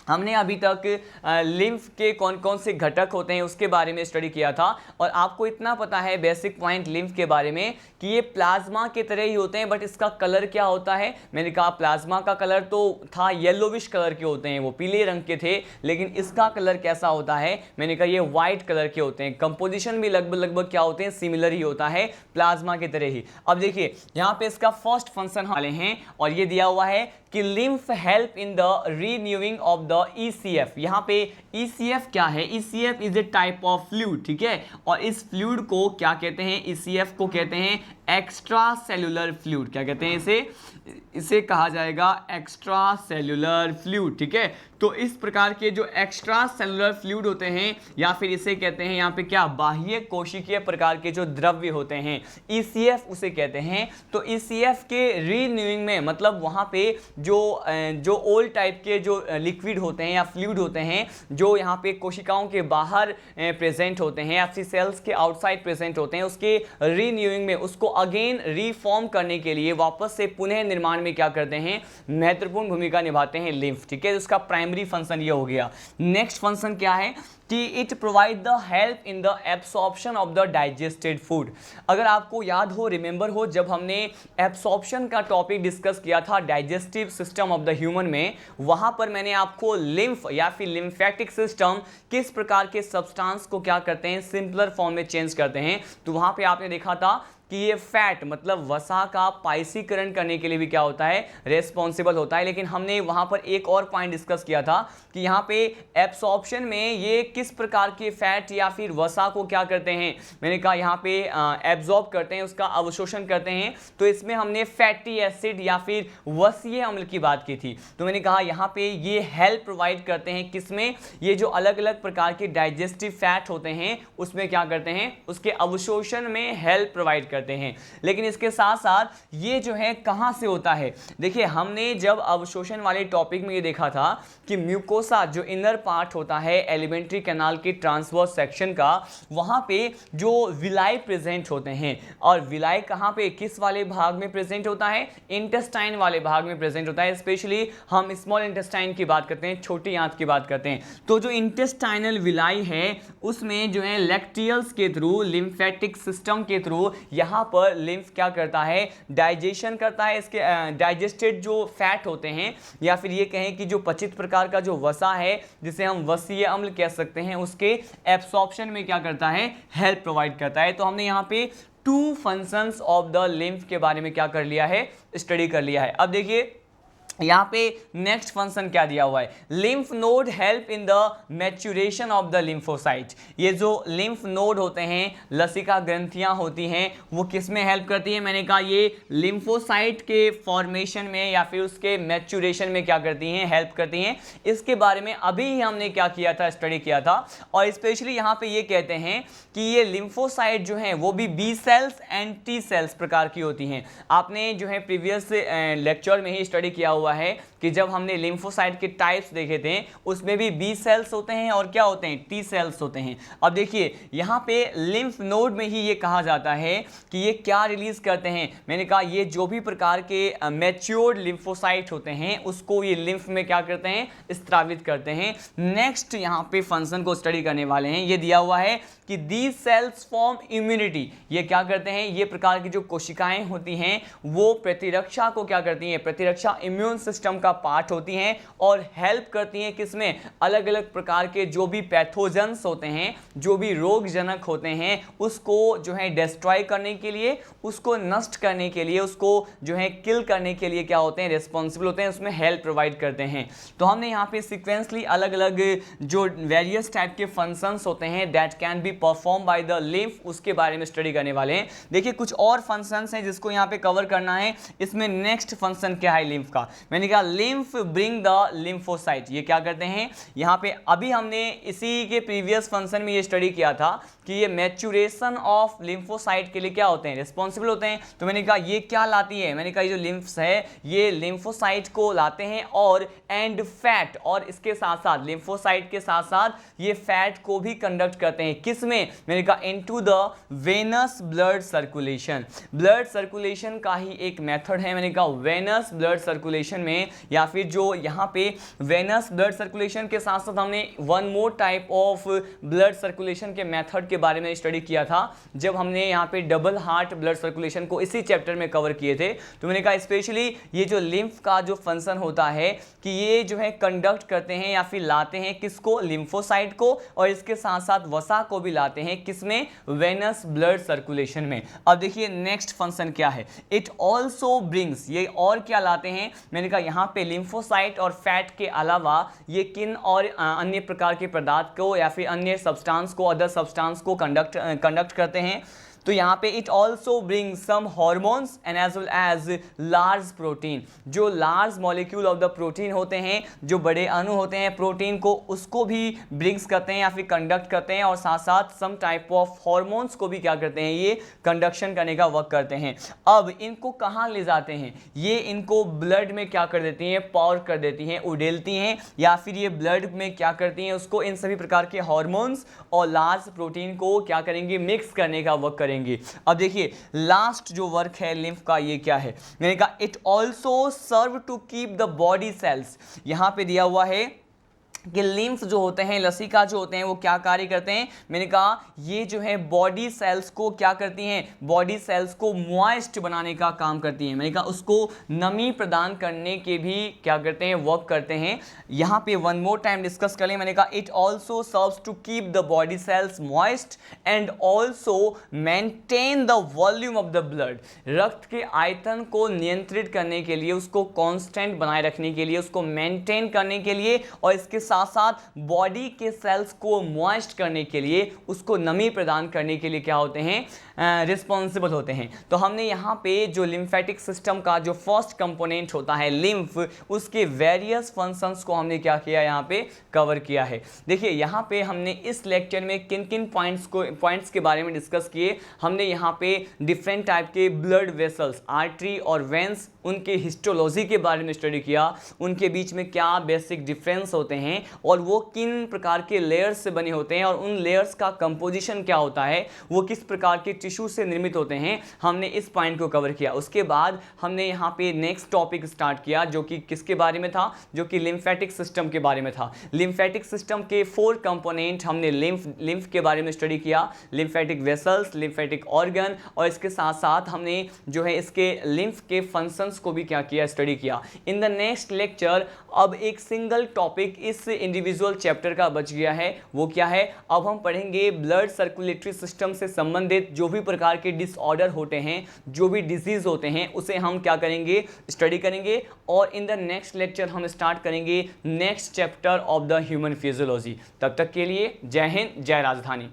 हमने अभी तक लिम्फ के कौन कौन से घटक होते हैं उसके बारे में स्टडी किया था और आपको इतना पता है बेसिक पॉइंट लिम्फ के बारे में कि ये प्लाज्मा के तरह ही होते हैं, बट इसका कलर क्या होता है? मैंने कहा प्लाज्मा का कलर तो था येलोविश कलर के होते हैं, वो पीले रंग के थे, लेकिन इसका कलर कैसा होता है? मैंने कहा ये व्हाइट कलर के होते हैं। कंपोजिशन भी लगभग क्या होते हैं, सिमिलर ही होता है प्लाज्मा के तरह ही। अब देखिए यहाँ पे इसका फर्स्ट फंक्शन वाले हैं और ये दिया हुआ है कि lymph help in the renewing of the ECF। यहाँ पे ECF क्या है? ECF is a type of fluid, ठीक है, और इस फ्लूइड को क्या कहते हैं? ECF को कहते हैं एक्स्ट्रा सेलुलर फ्लूइड। क्या कहते हैं इसे कहा जाएगा एक्स्ट्रा सेलुलर फ्लूइड। ठीक है, तो इस प्रकार के जो एक्स्ट्रा सेलुलर फ्लूइड होते हैं या फिर इसे कहते हैं यहाँ पे क्या, बाह्य कोशिकीय प्रकार के जो द्रव्य होते हैं, ECF उसे कहते हैं। तो ECF के रीन्यूइंग में मतलब वहाँ पे जो ओल्ड टाइप के जो लिक्विड होते हैं या फ्लूइड होते हैं जो यहाँ पे कोशिकाओं के बाहर प्रेजेंट होते हैं या फिर सेल्स के आउटसाइड प्रेजेंट होते हैं, उसके रीन्यूइंग में उसको अगेन रीफॉर्म करने के लिए वापस से पुनः निर्माण में क्या करते हैं, महत्वपूर्ण भूमिका निभाते हैं लिम्फ। ठीक है, उसका प्राइमरी फंक्शन ये हो गया। नेक्स्ट फंक्शन क्या है कि it provide the help in the absorption of the digested food. अगर आपको याद हो, रिमेंबर हो, जब हमने एब्सॉर्प्शन का टॉपिक डिस्कस किया था digestive system of the human में, वहां पर मैंने आपको लिम्फ या फिर लिम्फेटिक सिस्टम किस प्रकार के सब्सटेंस को क्या करते हैं, सिंपलर फॉर्म में चेंज करते हैं। तो वहां पे आपने देखा था कि ये फैट मतलब वसा का पाइसीकरण करने के लिए भी क्या होता है, रेस्पॉन्सिबल होता है। लेकिन हमने वहां पर एक और पॉइंट डिस्कस किया था कि यहाँ पे एब्सॉर्प्शन में ये किस प्रकार के फैट या फिर वसा को क्या करते हैं, मैंने कहा यहाँ पे एब्जॉर्ब करते हैं, उसका अवशोषण करते हैं। तो इसमें हमने फैटी एसिड या फिर वसीय अम्ल की बात की थी। तो मैंने कहा यहाँ पे ये हेल्प प्रोवाइड करते हैं किसमें, ये जो अलग अलग प्रकार के डाइजेस्टिव फैट होते हैं उसमें क्या करते हैं, उसके अवशोषण में हेल्प प्रोवाइड करते हैं। लेकिन इसके साथ साथ ये जो है कहां से होता है, देखिए हमने जब अवशोषण वाले टॉपिक में ये देखा था कि म्यूकोसा जो इनर पार्ट होता है एलिमेंट्री कैनाल के ट्रांसवर्स सेक्शन का, वहां पे जो विलाई प्रेजेंट होते हैं, और विलाई कहां पे, किस वाले भाग में प्रेजेंट होता है, इंटेस्टाइन वाले भाग में प्रेजेंट होता है। स्पेशली हम स्मॉल इंटेस्टाइन की बात करते हैं, छोटी आंत की बात करते हैं। तो जो इंटेस्टाइनल विलाई है उसमें जो है लैक्टियल्स के थ्रू, लिम्फेटिक सिस्टम के थ्रू यहाँ पर लिम्फ क्या करता है, डाइजेशन करता है इसके डाइजेस्टेड जो फैट होते हैं या फिर ये कहें कि जो पचित प्रकार का जो वसा है जिसे हम वसीय अम्ल कह सकते हैं, उसके एब्सॉर्प्शन में क्या करता है, हेल्प प्रोवाइड करता है। तो हमने यहाँ पे 2 फंक्शंस ऑफ द लिम्फ के बारे में क्या कर लिया है, स्टडी कर लिया है। अब देखिए यहाँ पे नेक्स्ट फंक्शन क्या दिया हुआ है, lymph node help in the maturation of the lymphocyte. ये जो लिम्फ नोड होते हैं, लसिका ग्रंथियां होती हैं, वो किस में हेल्प करती है, मैंने कहा ये लिम्फोसाइट के फॉर्मेशन में या फिर उसके मैच्योरेशन में क्या करती हैं, हेल्प करती हैं। इसके बारे में अभी ही हमने क्या किया था, स्टडी किया था। और स्पेशली यहाँ पे ये कहते हैं कि ये लिम्फोसाइट जो हैं वो भी B cells and T cells प्रकार की होती हैं। आपने जो है प्रीवियस लेक्चर में ही स्टडी किया हुआ है कि जब हमने लिम्फोसाइट के टाइप्स देखे थे उसमें भी बी सेल्स होते हैं और क्या होते हैं, टी सेल्स होते हैं। अब देखिए यहाँ पे लिम्फ नोड में ही ये कहा जाता है कि ये क्या रिलीज करते हैं, मैंने कहा ये जो भी प्रकार के मैच्योर्ड लिम्फोसाइट होते हैं उसको ये लिम्फ में क्या करते हैं, स्त्रावित करते हैं। नेक्स्ट यहाँ पे फंक्शन को स्टडी करने वाले हैं। ये दिया हुआ है कि दीज सेल्स फॉर्म इम्यूनिटी, ये क्या करते हैं, ये प्रकार की जो कोशिकाएं होती हैं वो प्रतिरक्षा को क्या करती हैं, प्रतिरक्षा इम्यून सिस्टम का पार्ट होती हैं और हेल्प करती हैं किसमें, अलग अलग प्रकार के जो भी पैथोजेंस होते हैं, जो भी रोगजनक होते हैं, उसको जो है डिस्ट्रॉय करने के लिए, उसको नष्ट करने के लिए, उसको जो है किल करने के लिए क्या होते हैं, रिस्पॉन्सिबल होते हैं, उसमें हेल्प प्रोवाइड करते हैं। तो हमने यहाँ पे सीक्वेंसली अलग अलग जो वेरियस टाइप के फंक्शंस होते हैं that can be perform by the lymph, उसके बारे में स्टडी करने वाले हैं। देखिए कुछ और फंक्शंस हैं जिसको यहाँ पे कवर करना है। इसमें नेक्स्ट फंक्शन क्या है लिम्फ का, मैंने कहा लिम्फ ब्रिंग द लिम्फोसाइट, ये क्या करते हैं यहाँ पे, अभी हमने इसी के प्रीवियस फंक्शन में ये स्टडी किया था कि ये मैच्योरेशन ऑफ लिम्फोसाइट के लिए क्या होते हैं, रिस्पॉन्सिबल होते हैं। तो मैंने कहा ये क्या लाती है, मैंने कहा ये जो लिम्फ्स है ये लिम्फोसाइट को लाते हैं और एंड फैट, और इसके साथ साथ लिम्फोसाइट के साथ साथ ये फैट को भी कंडक्ट करते हैं, किसमें, मैंने कहा into the venous blood circulation. Blood circulation का ही एक मेथड है, मैंने कहा वेनस ब्लड सर्कुलेशन में, या फिर जो यहाँ पे वेनस ब्लड सर्कुलेशन के साथ साथ हमने one more type of blood circulation के मेथड के बारे में स्टडी किया था जब हमने यहाँ पे डबल हार्ट ब्लड सर्कुलेशन को इसी चैप्टर में कवर किए थे। तो मैंने कहा स्पेशली ये जो लिम्फ का जो फंक्शन होता है कि ये जो है कंडक्ट करते हैं या फिर लाते हैं किसको, लिम्फोसाइट को, और इसके साथ साथ वसा को भी लाते हैं किसमें, वेनस ब्लड सर्कुलेशन में। अब देखिए नेक्स्ट फंक्शन क्या है, इट ऑल्सो ब्रिंग्स, ये और क्या लाते हैं, मैंने कहा यहाँ पे लिम्फोसाइट और फैट के अलावा ये किन और अन्य प्रकार के पदार्थ को या फिर अन्य सब्सटेंस को, अदर सब्सटेंस को कंडक्ट करते हैं। तो यहाँ पे it also bring some hormones and as well as large protein, जो large molecule of the protein होते हैं, जो बड़े अणु होते हैं प्रोटीन को, उसको भी ब्रिंग्स करते हैं या फिर कंडक्ट करते हैं, और साथ साथ सम टाइप ऑफ हॉर्मोन्स को भी क्या करते हैं, ये कंडक्शन करने का वर्क करते हैं। अब इनको कहाँ ले जाते हैं, ये इनको ब्लड में क्या कर देती हैं, पावर कर देती हैं, उड़ेलती हैं, या फिर ये ब्लड में क्या करती हैं, उसको इन सभी प्रकार के हॉर्मोन्स और लार्ज प्रोटीन को क्या करेंगे, मिक्स करने का वर्क करेंगे। अब देखिए लास्ट जो वर्क है लिम्फ का, ये क्या है, मैंने कहा it also serve to keep the body cells, यहां पे दिया हुआ है कि लिम्फ जो होते हैं, लसिका जो होते हैं, वो क्या कार्य करते हैं, मैंने कहा ये जो है बॉडी सेल्स को क्या करती हैं, बॉडी सेल्स को मॉइस्ट बनाने का काम करती हैं, मैंने कहा उसको नमी प्रदान करने के भी क्या करते हैं, वर्क करते हैं। यहाँ पे वन मोर टाइम डिस्कस कर लें, मैंने कहा it also serves to keep the body cells moist and also maintain the volume of the blood, रक्त के आयतन को नियंत्रित करने के लिए, उसको कांस्टेंट बनाए रखने के लिए, उसको मेंटेन करने के लिए, और इसके साथ साथ बॉडी के सेल्स को मॉइस्ट करने के लिए, उसको नमी प्रदान करने के लिए क्या होते हैं, रिस्पॉन्सिबल होते हैं। तो हमने यहाँ पे जो लिम्फेटिक सिस्टम का जो फर्स्ट कंपोनेंट होता है लिम्फ, उसके वेरियस फंक्शंस को हमने क्या किया, यहाँ पे कवर किया है। देखिए यहाँ पे हमने इस लेक्चर में किन किन पॉइंट्स के बारे में डिस्कस किए, हमने यहाँ पे डिफरेंट टाइप के ब्लड वेसल्स, आर्टरी और वेंस, उनके हिस्टोलॉजी के बारे में स्टडी किया, उनके बीच में क्या बेसिक डिफरेंस होते हैं और वो किन प्रकार के लेयर्स से बने होते हैं, और उन लेयर्स का कंपोजिशन क्या होता है, वो किस प्रकार के टिश्यू से निर्मित होते हैं, हमने इस पॉइंट को कवर किया। उसके बाद हमने यहाँ पे नेक्स्ट टॉपिक स्टार्ट किया जो कि किसके बारे में था, जो कि लिम्फेटिक सिस्टम के बारे में था। लिम्फेटिक सिस्टम के 4 कंपोनेंट हमने लिम्फ के बारे में स्टडी किया, लिम्फेटिक वेसल्स, लिम्फेटिक ऑर्गन, और इसके साथ साथ हमने जो है इसके लिम्फ के फंक्शंस को भी क्या किया, स्टडी किया। इन द नेक्स्ट लेक्चर अब एक सिंगल टॉपिक इस इंडिविजुअल चैप्टर का बच गया है, वो क्या है, अब हम पढ़ेंगे ब्लड सर्कुलेटरी सिस्टम से संबंधित जो भी प्रकार के डिसऑर्डर होते हैं, जो भी डिजीज होते हैं, उसे हम क्या करेंगे, स्टडी करेंगे। और इन द नेक्स्ट लेक्चर हम स्टार्ट करेंगे next chapter of the human physiology. तब तक के लिए जय हिंद, जय राजधानी।